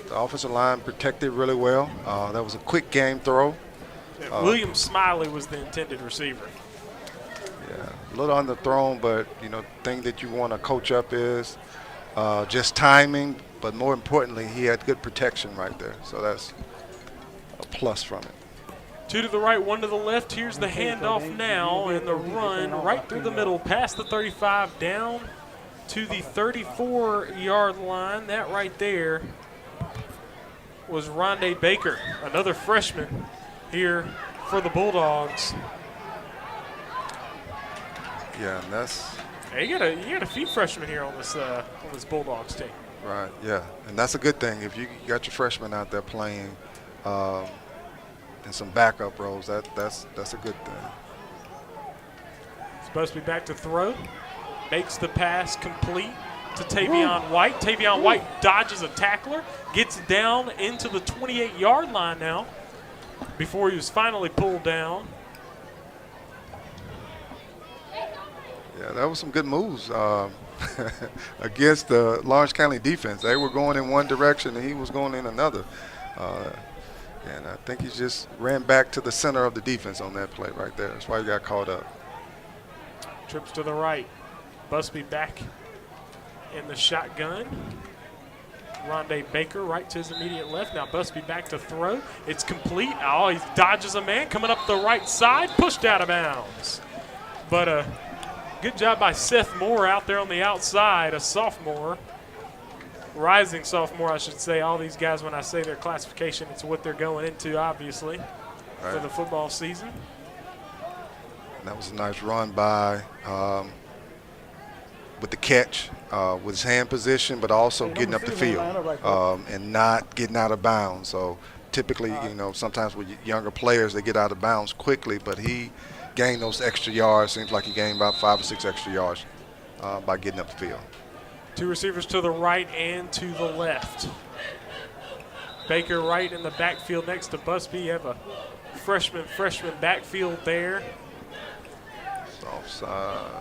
The offensive line protected really well. That was a quick game throw. William Smiley was the intended receiver. Yeah, a little underthrown, but thing that you want to coach up is just timing. But more importantly, he had good protection right there, so that's a plus from it. 2 to the right, 1 to the left. Here's the handoff now, and the run right through the middle, past the 35, down to the 34-yard line. That right there was Rondé Baker, another freshman here for the Bulldogs. Yeah, and that's You got a few freshmen here on this Bulldogs team. right. Yeah, and that's a good thing. If you got your freshmen out there playing in some backup roles, that's a good thing. Supposed to be back to throw. Makes the pass complete to Tavion White. Tavion White dodges a tackler, gets down into the 28-yard line now before he was finally pulled down. Yeah, that was some good moves against the Lawrence County defense. They were going in one direction and he was going in another. And I think he just ran back to the center of the defense on that play right there. That's why he got caught up. Trips to the right. Busby back in the shotgun. Rondé Baker right to his immediate left. Now Busby back to throw. It's complete. Oh, he dodges a man coming up the right side. Pushed out of bounds. But good job by Seth Moore out there on the outside, a sophomore. Rising sophomore, I should say. All these guys, when I say their classification, it's what they're going into, obviously, for the football season. That was a nice run by with the catch, with his hand position, but also getting up the field and not getting out of bounds. So typically, sometimes with younger players, they get out of bounds quickly, but he gained those extra yards. Seems like he gained about 5 or 6 extra yards by getting up the field. 2 receivers to the right and to the left. Baker right in the backfield next to Busby. You have a freshman backfield there. It's offside.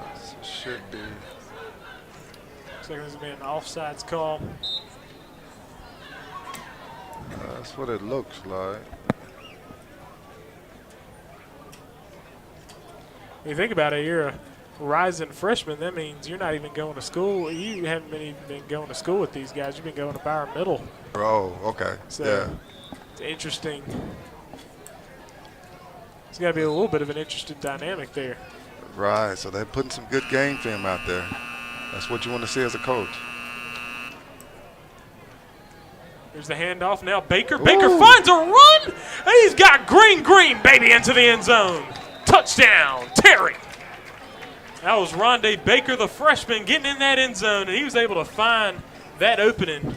Should be. Looks like there's been an offsides call. That's what it looks like. When you think about it, you're a rising freshman. That means you're not even going to school. You haven't even been going to school with these guys. You've been going to Byron Middle. Oh, okay. So yeah. it's interesting It's got to be a little bit of an interesting dynamic there. Right, so they're putting some good game film out there. That's what you want to see as a coach. Here's the handoff now. Baker finds a run. He's got green, baby, into the end zone. Touchdown, Terry. That was Rondé Baker, the freshman, getting in that end zone, and he was able to find that opening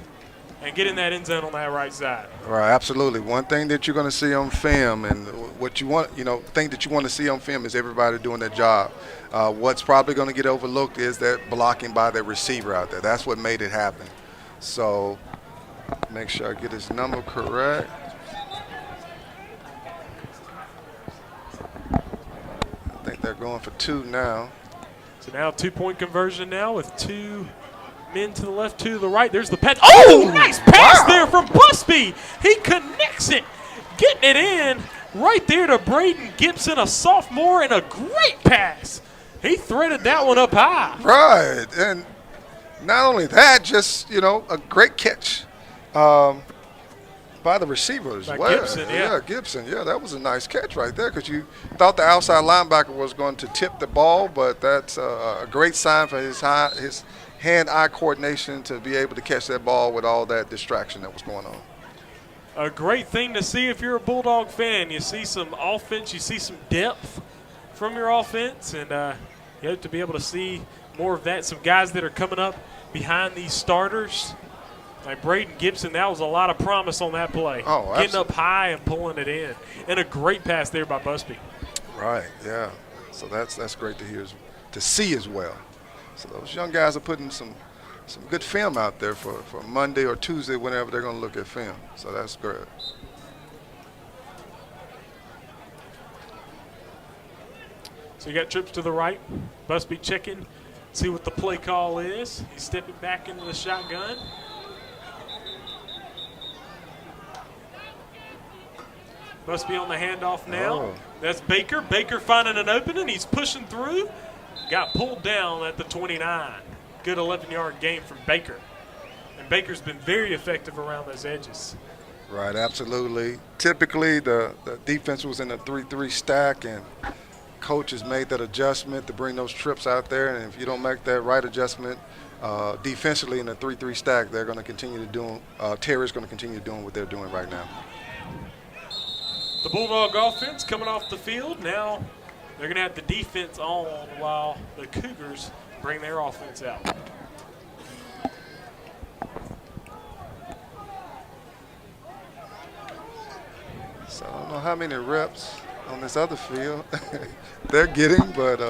and get in that end zone on that right side. Right, absolutely. One thing that you're going to see on film, and what you want, thing that you want to see on film is everybody doing their job. What's probably going to get overlooked is that blocking by the receiver out there. That's what made it happen. So make sure I get his number correct. I think they're going for 2 now. So now 2-point conversion now with 2 men to the left, 2 to the right. There's the pass. Oh, nice pass there from Busby. He connects it, getting it in right there to Braden Gibson, a sophomore, and a great pass. He threaded that one up high. Right, and not only that, just, a great catch by the receiver as well. Gibson, yeah. Gibson. Yeah, that was a nice catch right there because you thought the outside linebacker was going to tip the ball, but that's a great sign for his hand-eye coordination to be able to catch that ball with all that distraction that was going on. A great thing to see if you're a Bulldog fan. You see some offense, you see some depth from your offense, and you hope to be able to see more of that. Some guys that are coming up behind these starters. Like Braden Gibson, that was a lot of promise on that play. Oh, absolutely. Getting up high and pulling it in. And a great pass there by Busby. Right, yeah. So that's great to see as well. So those young guys are putting some good film out there for Monday or Tuesday whenever they're going to look at film. So that's great. So you got trips to the right. Busby checking, see what the play call is. He's stepping back into the shotgun. Busby on the handoff now. Oh. That's Baker. Baker finding an opening. He's pushing through. Got pulled down at the 29. Good 11-yard gain from Baker. And Baker's been very effective around those edges. Right, absolutely. Typically, the defense was in a 3-3 stack, and coach has made that adjustment to bring those trips out there. And if you don't make that right adjustment defensively in a 3-3 stack, they're going to continue to do. Terry's going to continue doing what they're doing right now. The Bulldog offense coming off the field. Now they're going to have the defense on while the Cougars bring their offense out. So I don't know how many reps on this other field they're getting, but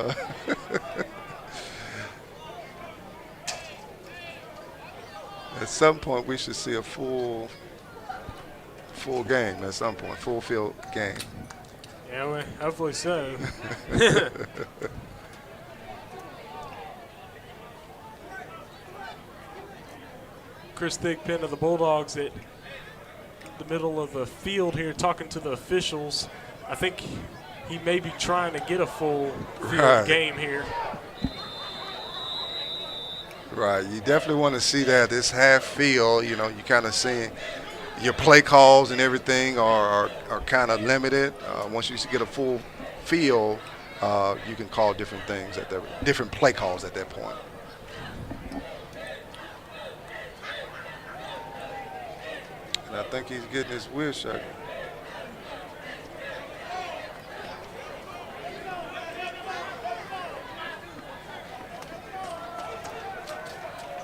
at some point we should see a full game at some point, full field game. Yeah, well, hopefully so. Chris Thigpen of the Bulldogs at the middle of the field here talking to the officials. I think he may be trying to get a full field game here. Right, you definitely want to see that. This half field, you kind of seeing your play calls and everything are kind of limited. Once you get a full field, you can call different things different play calls at that point. And I think he's getting his wheel shot.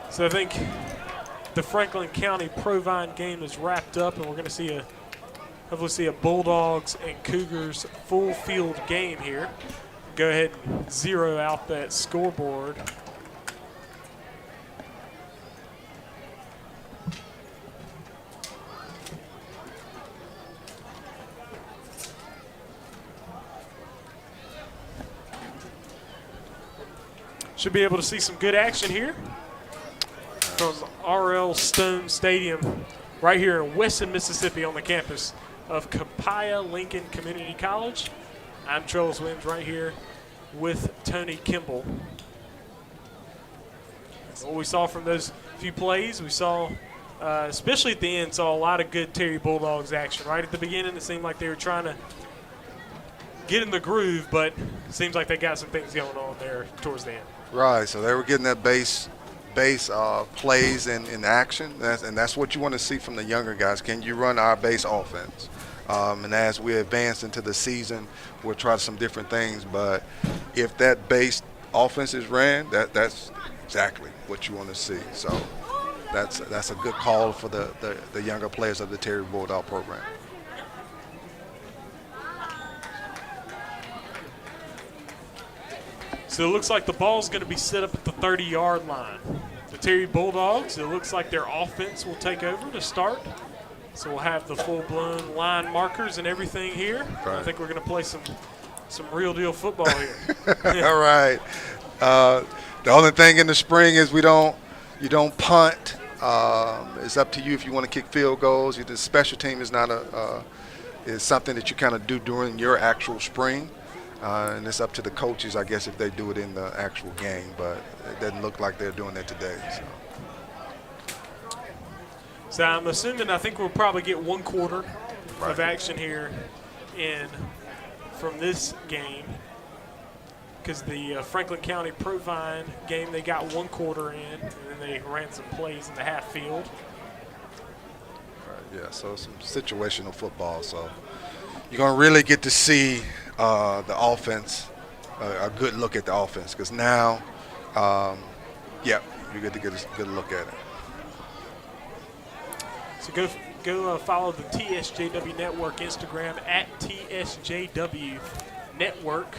So I think the Franklin County Provine game is wrapped up, and we're going to hopefully see a Bulldogs and Cougars full field game here. Go ahead and zero out that scoreboard. Should be able to see some good action here from R.L. Stone Stadium right here in Weston, Mississippi on the campus of Copiah Lincoln Community College. I'm Charles Williams right here with Tony Kimball. What we saw from those few plays, we saw, especially at the end, saw a lot of good Terry Bulldogs action. Right at the beginning, it seemed like they were trying to get in the groove, but it seems like they got some things going on there towards the end. Right, so they were getting that base plays in action, and that's what you want to see from the younger guys. Can you run our base offense? And as we advance into the season, we'll try some different things. But if that base offense is ran, that's exactly what you want to see. So that's a good call for the younger players of the Terry Bulldog program. So it looks like the ball's going to be set up at the 30-yard line. The Terry Bulldogs, it looks like their offense will take over to start. So we'll have the full-blown line markers and everything here. Right. I think we're going to play some real-deal football here. All right. The only thing in the spring is you don't punt. It's up to you if you want to kick field goals. The special team is not is something that you kind of do during your actual spring. And it's up to the coaches, I guess, if they do it in the actual game. But it doesn't look like they're doing that today. So I'm assuming, I think we'll probably get 1 quarter Right. of action here from this game, because the Franklin County Provine game, they got 1 quarter in, and then they ran some plays in the half field. Right, yeah, so some situational football. So you're going to really get to see the offense, a good look at the offense, because now, you get to get a good look at it. So go follow the TSJW Network Instagram at TSJW Network.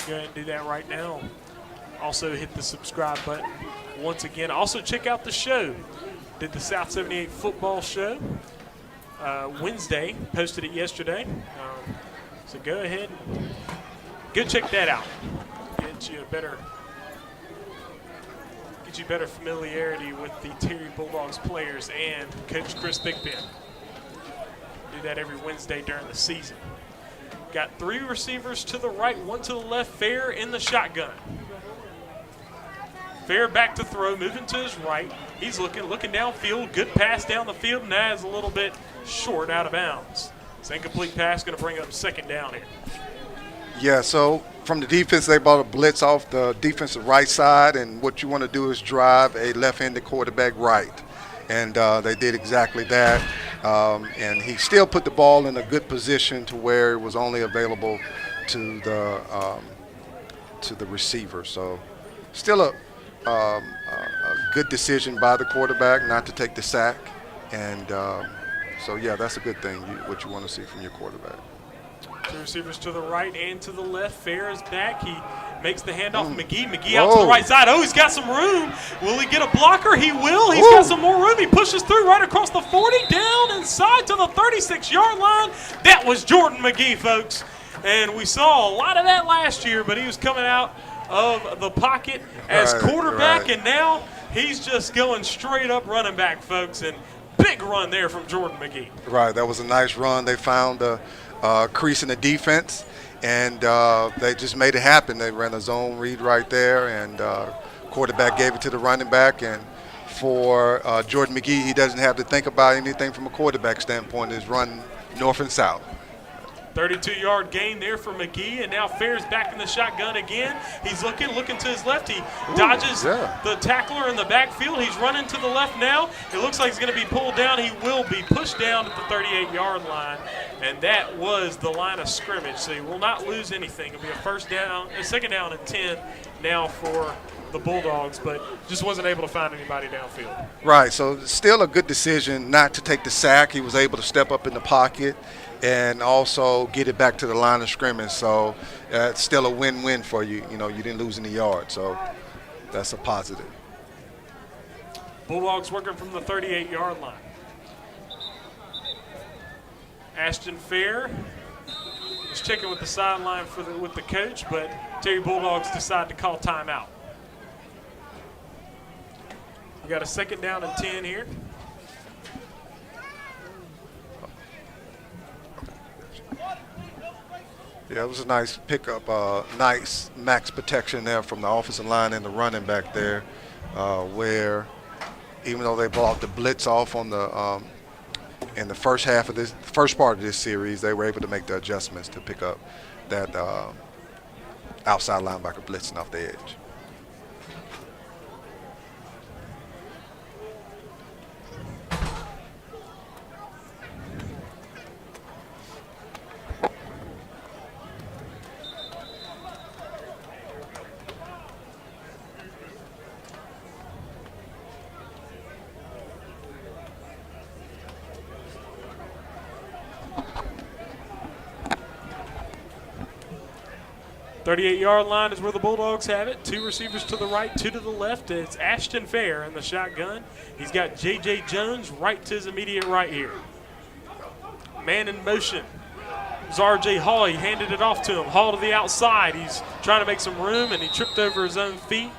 Go ahead and do that right now. Also hit the subscribe button once again. Also check out the show. Did the South 78 football show Wednesday. Posted it yesterday. So go ahead and go check that out. Get you better familiarity with the Terry Bulldogs players and Coach Chris Thigpen. Do that every Wednesday during the season. Got 3 receivers to the right, 1 to the left. Fair in the shotgun. Fair back to throw, moving to his right. He's looking downfield. Good pass down the field, and that is a little bit short, out of bounds. It's an incomplete pass, going to bring up 2nd down here. Yeah, so from the defense, they brought a blitz off the defensive right side, and what you want to do is drive a left-handed quarterback right. And they did exactly that. And he still put the ball in a good position to where it was only available to the receiver. So still a good decision by the quarterback not to take the sack. And so, yeah, that's a good thing, what you want to see from your quarterback. 2 receivers to the right and to the left. Fair is back. He makes the handoff. McGee out to the right side. Oh, he's got some room. Will he get a blocker? He will. He's got some more room. He pushes through right across the 40, down inside to the 36-yard line. That was Jordan McGee, folks. And we saw a lot of that last year, but he was coming out of the pocket as quarterback, and now he's just going straight up running back, folks. And big run there from Jordan McGee. Right, that was a nice run. They found a crease in the defense, and they just made it happen. They ran a zone read right there, and quarterback gave it to the running back. And for Jordan McGee, he doesn't have to think about anything from a quarterback standpoint. He's run north and south. 32-yard gain there for McGee, and now Fair's back in the shotgun again. He's looking to his left. He dodges the tackler in the backfield. He's running to the left now. It looks like he's going to be pulled down. He will be pushed down at the 38-yard line, and that was the line of scrimmage. So he will not lose anything. It'll be a 2nd down and 10 now for the Bulldogs, but just wasn't able to find anybody downfield. Right, so still a good decision not to take the sack. He was able to step up in the pocket and also get it back to the line of scrimmage. So it's still a win-win for you. You know, you didn't lose any yards, so that's a positive. Bulldogs working from the 38-yard line. Ashton Fair is checking with the sideline with the coach, but Terry Bulldogs decide to call timeout. We got a 2nd down and 10 here. Yeah, it was a nice pickup, nice max protection there from the offensive line and the running back there, where even though they brought the blitz off on the in the first part of this series, they were able to make the adjustments to pick up that outside linebacker blitzing off the edge. .38-yard line is where the Bulldogs have it. 2 receivers to the right, 2 to the left. It's Ashton Fair in the shotgun. He's got J.J. Jones right to his immediate right here. Man in motion. It's R.J. Hall. He handed it off to him. Hall to the outside. He's trying to make some room, and he tripped over his own feet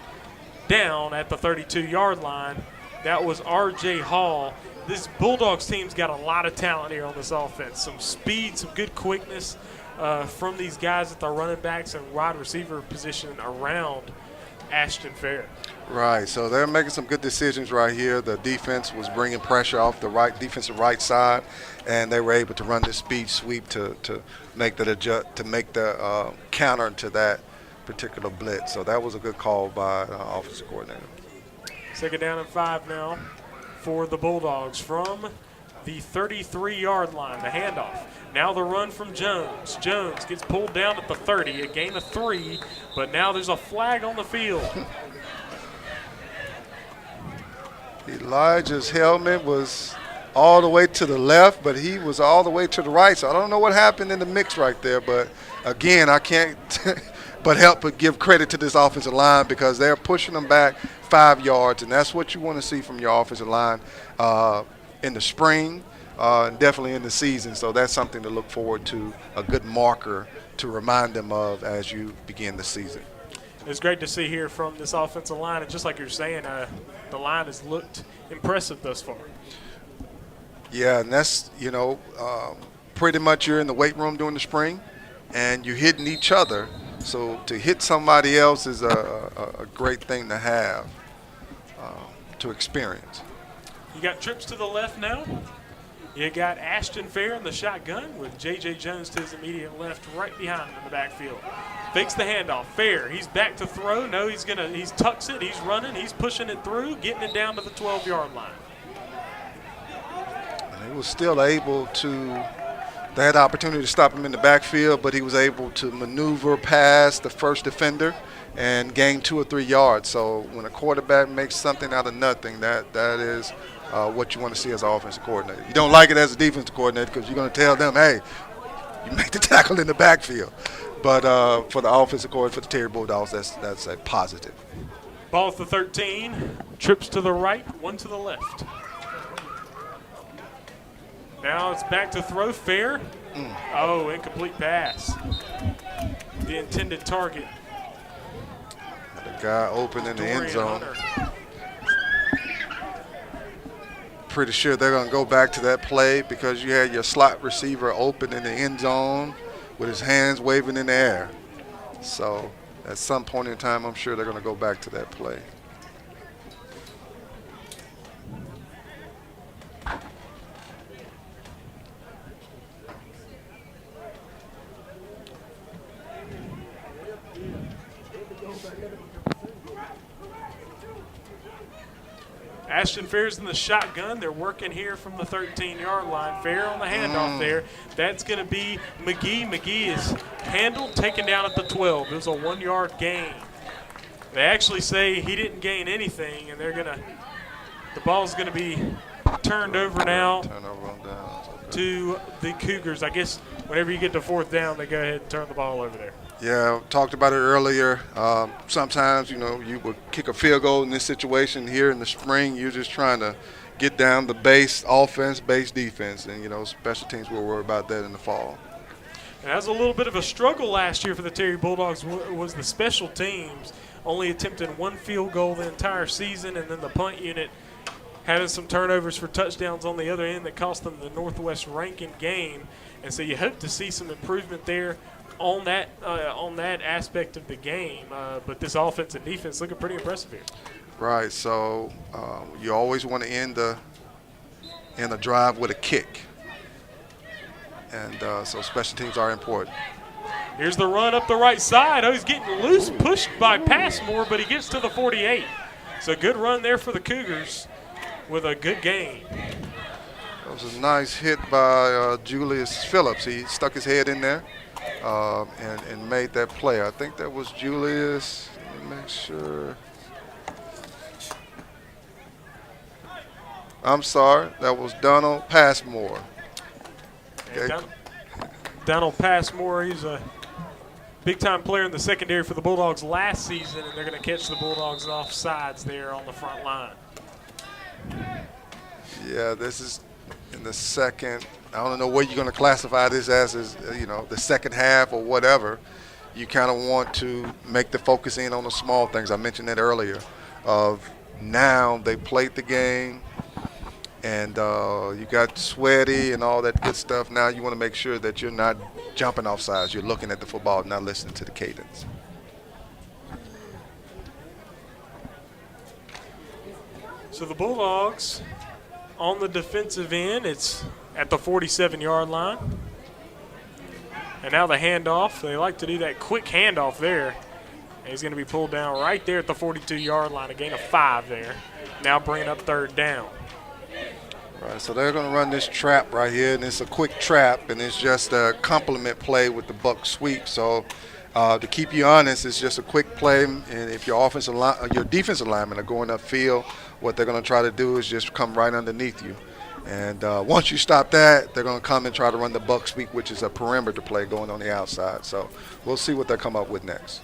down at the 32-yard line. That was R.J. Hall. This Bulldogs team's got a lot of talent here on this offense. Some speed, some good quickness. From these guys at the running backs and wide receiver position around Ashton Fair. Right, so they're making some good decisions right here. The defense was bringing pressure off the defensive right side, and they were able to run this speed sweep to make the counter to that particular blitz. So that was a good call by offensive coordinator. 2nd down and 5 now for the Bulldogs from the 33-yard line. The handoff. Now the run from Jones. Jones gets pulled down at the 30, a gain of 3, but now there's a flag on the field. Elijah's helmet was all the way to the left, but he was all the way to the right. So I don't know what happened in the mix right there, but again, I can't but give credit to this offensive line because they're pushing them back 5 yards, and that's what you want to see from your offensive line in the spring. And definitely in the season, so that's something to look forward to, a good marker to remind them of as you begin the season. It's great to see here from this offensive line, and just like you're saying, the line has looked impressive thus far. Yeah, and that's, pretty much you're in the weight room during the spring, and you're hitting each other, so to hit somebody else is a great thing to have, to experience. You got trips to the left now. You got Ashton Fair in the shotgun with J.J. Jones to his immediate left, right behind him in the backfield. Fakes the handoff. Fair, he's back to throw. No, he's tucks it. He's running. He's pushing it through, getting it down to the 12-yard line. And he was still able to. They had the opportunity to stop him in the backfield, but he was able to maneuver past the first defender and gain 2 or 3 yards. So when a quarterback makes something out of nothing, that is what you want to see as an offensive coordinator. You don't like it as a defensive coordinator because you're going to tell them, hey, you make the tackle in the backfield. But for the offensive coordinator, for the Terry Bulldogs, that's a positive. Ball at the 13. Trips to the right, 1 to the left. Now it's back to throw. Fair. Oh, incomplete pass. The intended target. The guy open in the end zone. Hunter. Pretty sure they're going to go back to that play because you had your slot receiver open in the end zone with his hands waving in the air. So at some point in time, I'm sure they're going to go back to that play. Ashton Fair's in the shotgun. They're working here from the 13-yard line. Fair on the handoff there. That's going to be McGee. McGee is handled, taken down at the 12. It was a 1-yard gain. They actually say he didn't gain anything, and the ball's going to be turned over now to the Cougars. I guess whenever you get to 4th down, they go ahead and turn the ball over there. Yeah, talked about it earlier. Sometimes, you would kick a field goal in this situation. Here in the spring, you're just trying to get down the base offense, base defense, and, special teams will worry about that in the fall. And that was a little bit of a struggle last year for the Terry Bulldogs was the special teams, only attempting 1 field goal the entire season, and then the punt unit having some turnovers for touchdowns on the other end that cost them the Northwest ranking game. And so you hope to see some improvement there on that aspect of the game, but this offense and defense looking pretty impressive here. Right. So you always want to end a drive with a kick, and so special teams are important. Here's the run up the right side. Oh, he's getting loose, pushed by Passmore, but he gets to the 48. So good run there for the Cougars with a good gain. That was a nice hit by Julius Phillips. He stuck his head in there and made that play. I think that was Julius. Let me make sure. I'm sorry. That was Donald Passmore. Okay. Donald Passmore, he's a big-time player in the secondary for the Bulldogs last season, and they're going to catch the Bulldogs off sides there on the front line. Yeah, this is in the second. I don't know what you're going to classify this as, the second half or whatever. You kind of want to make the focus in on the small things. I mentioned that earlier. Of now they played the game, and you got sweaty and all that good stuff. Now you want to make sure that you're not jumping off sides. You're looking at the football, not listening to the cadence. So the Bulldogs on the defensive end, it's at the 47-yard line. And now the handoff. They like to do that quick handoff there. And he's going to be pulled down right there at the 42-yard line, a gain of 5 there. Now bringing up third down. Right, so they're going to run this trap right here, and it's a quick trap, and it's just a complement play with the buck sweep. So to keep you honest, it's just a quick play, and if your defensive linemen are going upfield, what they're going to try to do is just come right underneath you. And once you stop that, they're going to come and try to run the buck sweep, which is a perimeter play going on the outside. So we'll see what they come up with next.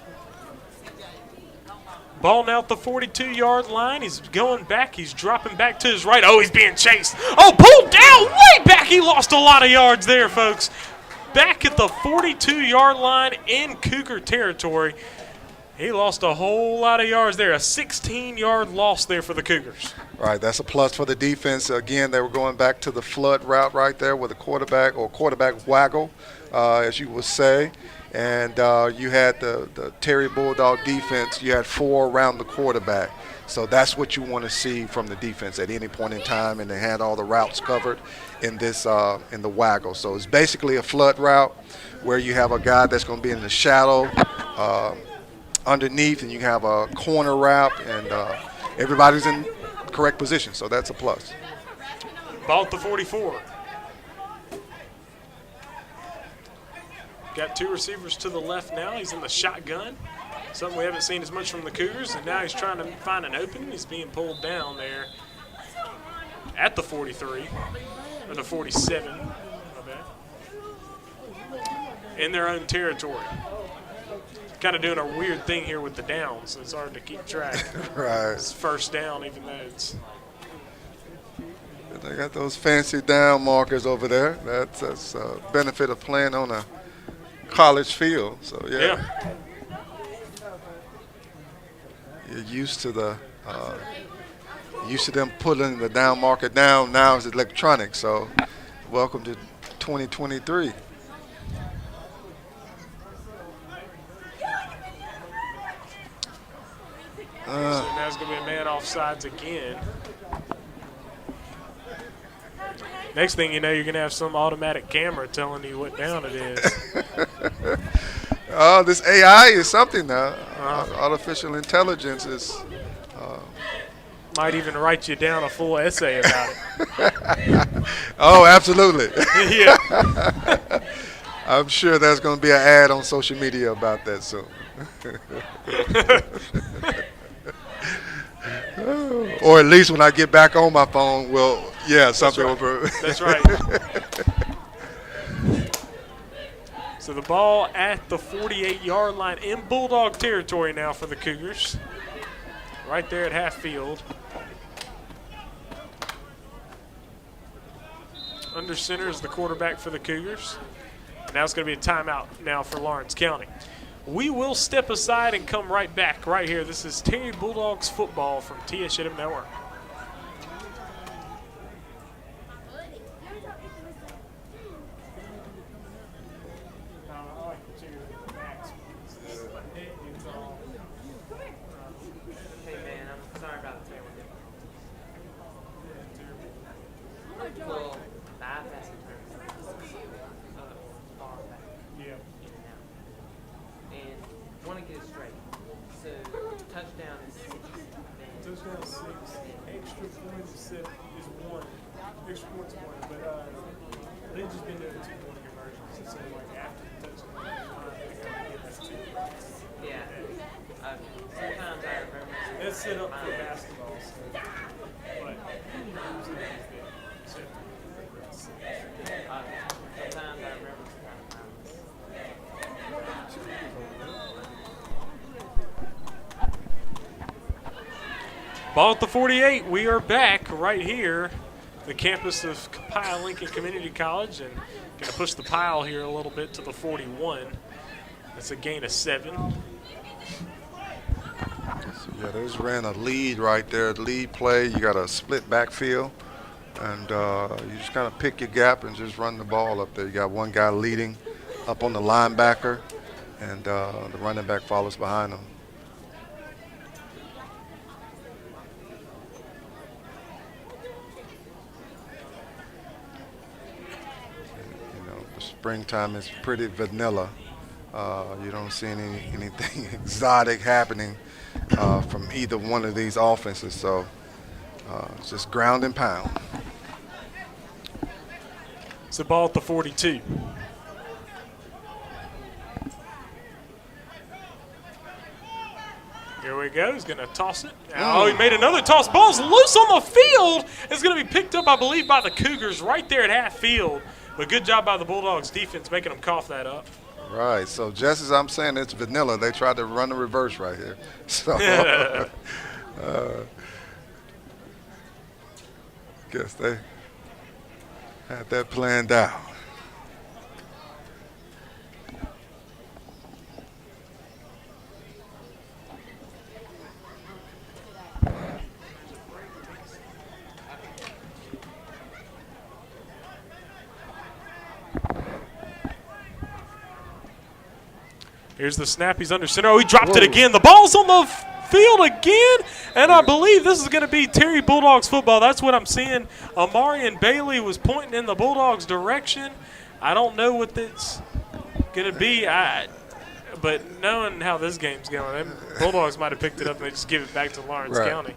Ball now at the 42-yard line. He's going back. He's dropping back to his right. Oh, he's being chased. Oh, pulled down way back. He lost a lot of yards there, folks. Back at the 42-yard line in Cougar territory. He lost a whole lot of yards there. A 16-yard loss there for the Cougars. Right, that's a plus for the defense. Again, they were going back to the flood route right there with a quarterback waggle, as you would say. And you had the Terry Bulldog defense. You had 4 around the quarterback. So that's what you want to see from the defense at any point in time, and they had all the routes covered in this in the waggle. So it's basically a flood route where you have a guy that's going to be in the shadow underneath, and you have a corner route, and everybody's in correct position. So that's a plus. Ball at the 44. Got 2 receivers to the left now. He's in the shotgun. Something we haven't seen as much from the Cougars. And now he's trying to find an opening. He's being pulled down there at the 43, or the 47, my bad, in their own territory. Kind of doing a weird thing here with the downs, so it's hard to keep track. Right. It's first down, even though it's. They got those fancy down markers over there. That's a benefit of playing on a college field. So yeah. You're used to them putting the down marker down. Now it's electronic. So welcome to 2023. So now it's going to be a man offsides again. Next thing you know, you're going to have some automatic camera telling you what down it is. Oh, this AI is something now. Artificial intelligence is. Might even write you down a full essay about it. Oh, absolutely. Yeah. I'm sure there's going to be an ad on social media about that soon. Or at least when I get back on my phone, something over. That's right. So the ball at the 48-yard line in Bulldog territory now for the Cougars. Right there at half field. Under center is the quarterback for the Cougars. And now it's going to be a timeout now for Lawrence County. We will step aside and come right back right here. This is Terry Bulldogs football from TSJW Network. Hey man, I'm sorry about the family. Well, bypassing turns. Far back. Yeah. In and out. extra points won, but they've just been doing 2-point conversions. So like after the touchdown, they give us 2 points. Yeah. Sometimes I remember. It's set up for basketball, so but usually it's the set Sometimes I remember. Ball at the 48. We are back right here, the campus of Pile Lincoln Community College, and going to push the pile here a little bit to the 41. That's a gain of 7. Yeah, they just ran a lead right there. The lead play, you got a split backfield, and you just kind of pick your gap and just run the ball up there. You got one guy leading up on the linebacker, and the running back follows behind him. Springtime is pretty vanilla. You don't see anything exotic happening from either one of these offenses. So it's just ground and pound. It's a ball at the 42. Here we go. He's going to toss it. Oh, he made another toss. Ball's loose on the field. It's going to be picked up, I believe, by the Cougars right there at half field. But good job by the Bulldogs defense making them cough that up. Right. So just as I'm saying it's vanilla, they tried to run the reverse right here. So guess they had that planned out. Here's the snap. He's under center. Oh, he dropped it again. The ball's on the field again, and I believe this is going to be Terry Bulldogs football. That's what I'm seeing. Amari and Bailey was pointing in the Bulldogs' direction. I don't know what it's going to be, but knowing how this game's going, them Bulldogs might have picked it up and they just give it back to Lawrence County.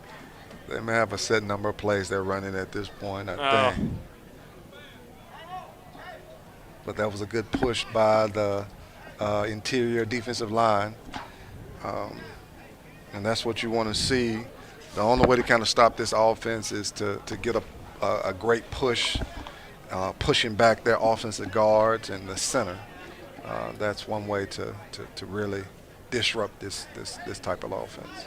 They may have a set number of plays they're running at this point, I think. But that was a good push by the interior defensive line, and that's what you want to see. The only way to kind of stop this offense is to get a great push, pushing back their offensive guards and the center. That's one way to really disrupt this type of offense.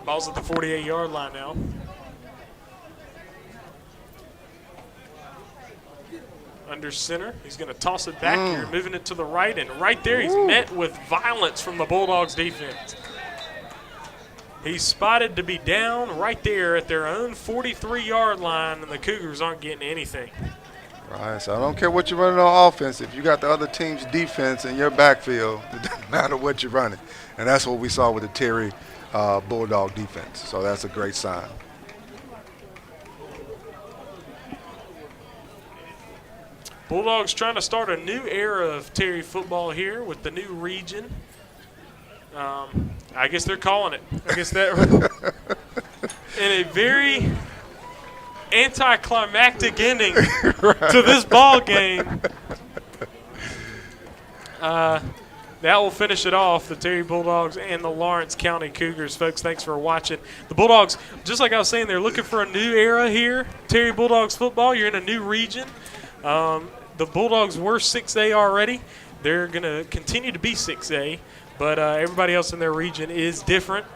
Ball's at the 48-yard line now. Under center. He's going to toss it back here, moving it to the right, and right there he's met with violence from the Bulldogs defense. He's spotted to be down right there at their own 43-yard line, and the Cougars aren't getting anything. Right, so I don't care what you're running on offense. If you got the other team's defense in your backfield, it doesn't matter what you're running. And that's what we saw with the Terry Bulldog defense. So that's a great sign. Bulldogs trying to start a new era of Terry football here with the new region. I guess they're calling it. I guess that in a very anticlimactic ending to this ball game. That will finish it off, the Terry Bulldogs and the Lawrence County Cougars. Folks, thanks for watching. The Bulldogs, just like I was saying, they're looking for a new era here. Terry Bulldogs football, you're in a new region. The Bulldogs were 6A already. They're going to continue to be 6A, but everybody else in their region is different.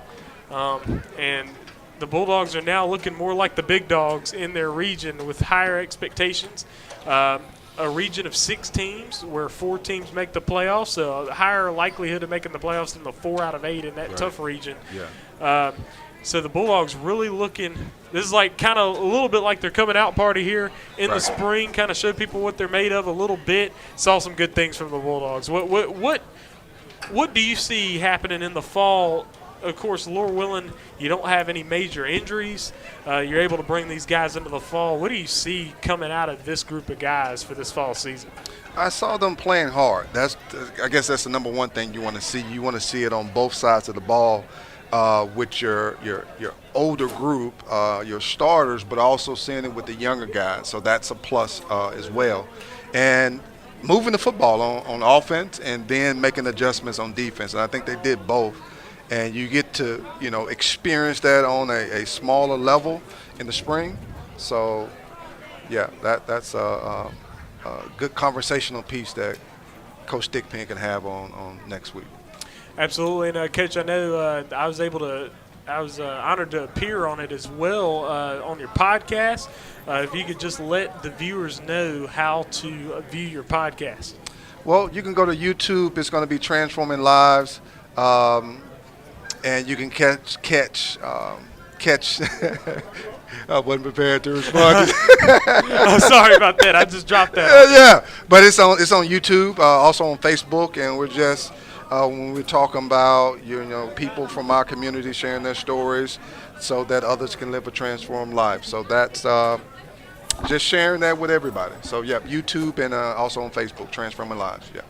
And the Bulldogs are now looking more like the big dogs in their region with higher expectations. A region of 6 teams where 4 teams make the playoffs, so a higher likelihood of making the playoffs than the 4 out of 8 in that tough region. Yeah. So the Bulldogs really looking – this is like kind of a little bit like their coming out party here in the spring, kind of showed people what they're made of a little bit. Saw some good things from the Bulldogs. What do you see happening in the fall? Of course, Lord willing, you don't have any major injuries. You're able to bring these guys into the fall. What do you see coming out of this group of guys for this fall season? I saw them playing hard. I guess that's the number one thing you want to see. You want to see it on both sides of the ball. with your older group, your starters, but also seeing it with the younger guys. So that's a plus as well. And moving the football on offense and then making adjustments on defense. And I think they did both. And you get to, experience that on a smaller level in the spring. So, yeah, that's a good conversational piece that Coach Dickpen can have on next week. Absolutely. And, Coach, I know I was honored to appear on it as well on your podcast. If you could just let the viewers know how to view your podcast. Well, you can go to YouTube. It's going to be Transforming Lives. And you can catch. I wasn't prepared to respond. Oh, sorry about that. I just dropped that. Yeah, but it's on YouTube, also on Facebook, and we're just when we're talking about people from our community sharing their stories, so that others can live a transformed life. So that's just sharing that with everybody. So yeah, YouTube and also on Facebook, Transforming Lives. Yes.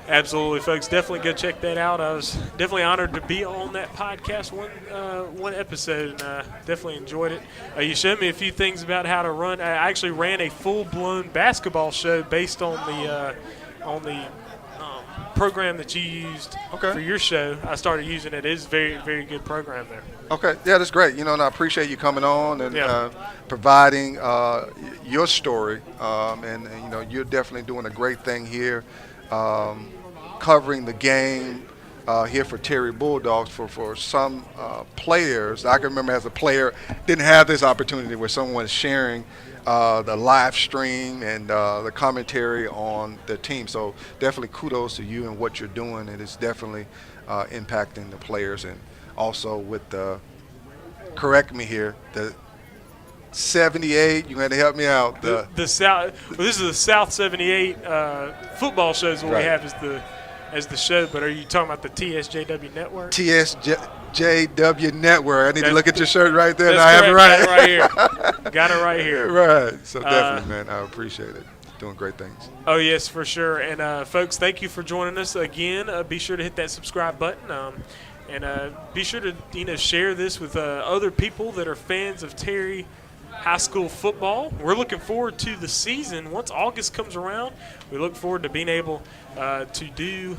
Absolutely, folks. Definitely go check that out. I was definitely honored to be on that podcast one episode, and definitely enjoyed it. You showed me a few things about how to run. I actually ran a full-blown basketball show based on the program that you used for your show. I started using it. It is a very, very good program there. Okay, yeah, that's great. And I appreciate you coming on and providing your story. And you're definitely doing a great thing here. Covering the game here for Terry Bulldogs for some players. I can remember as a player, didn't have this opportunity where someone is sharing the live stream and the commentary on the team. So definitely kudos to you and what you're doing. It is definitely impacting the players. And also with correct me here, the 78, you're going to help me out. The South. Well, this is the South 78 football shows. What we have as the show. But are you talking about the TSJW network? TSJW network. I need to look at your shirt right there. That's I have it right. Got it right here. Got it right here. Right. So definitely, man, I appreciate it. Doing great things. Oh yes, for sure. And folks, thank you for joining us again. Be sure to hit that subscribe button. And be sure to share this with other people that are fans of Terry High School football. We're looking forward to the season. Once August comes around, we look forward to being able to do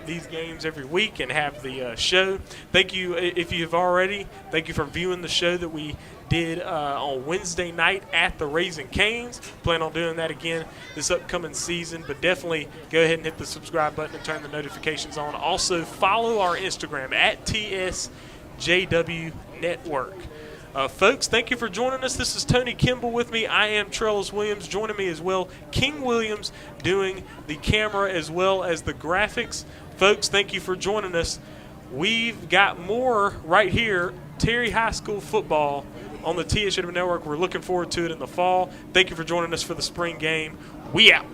these games every week and have the show. Thank you, if you have already. Thank you for viewing the show that we did on Wednesday night at the Raising Canes. Plan on doing that again this upcoming season, but definitely go ahead and hit the subscribe button and turn the notifications on. Also, follow our Instagram at TSJW Network. Folks, thank you for joining us. This is Tony Kimball with me. I am Trellis Williams. Joining me as well, King Williams, doing the camera as well as the graphics. Folks, thank you for joining us. We've got more right here, Terry High School football on the TSJW Network. We're looking forward to it in the fall. Thank you for joining us for the spring game. We out.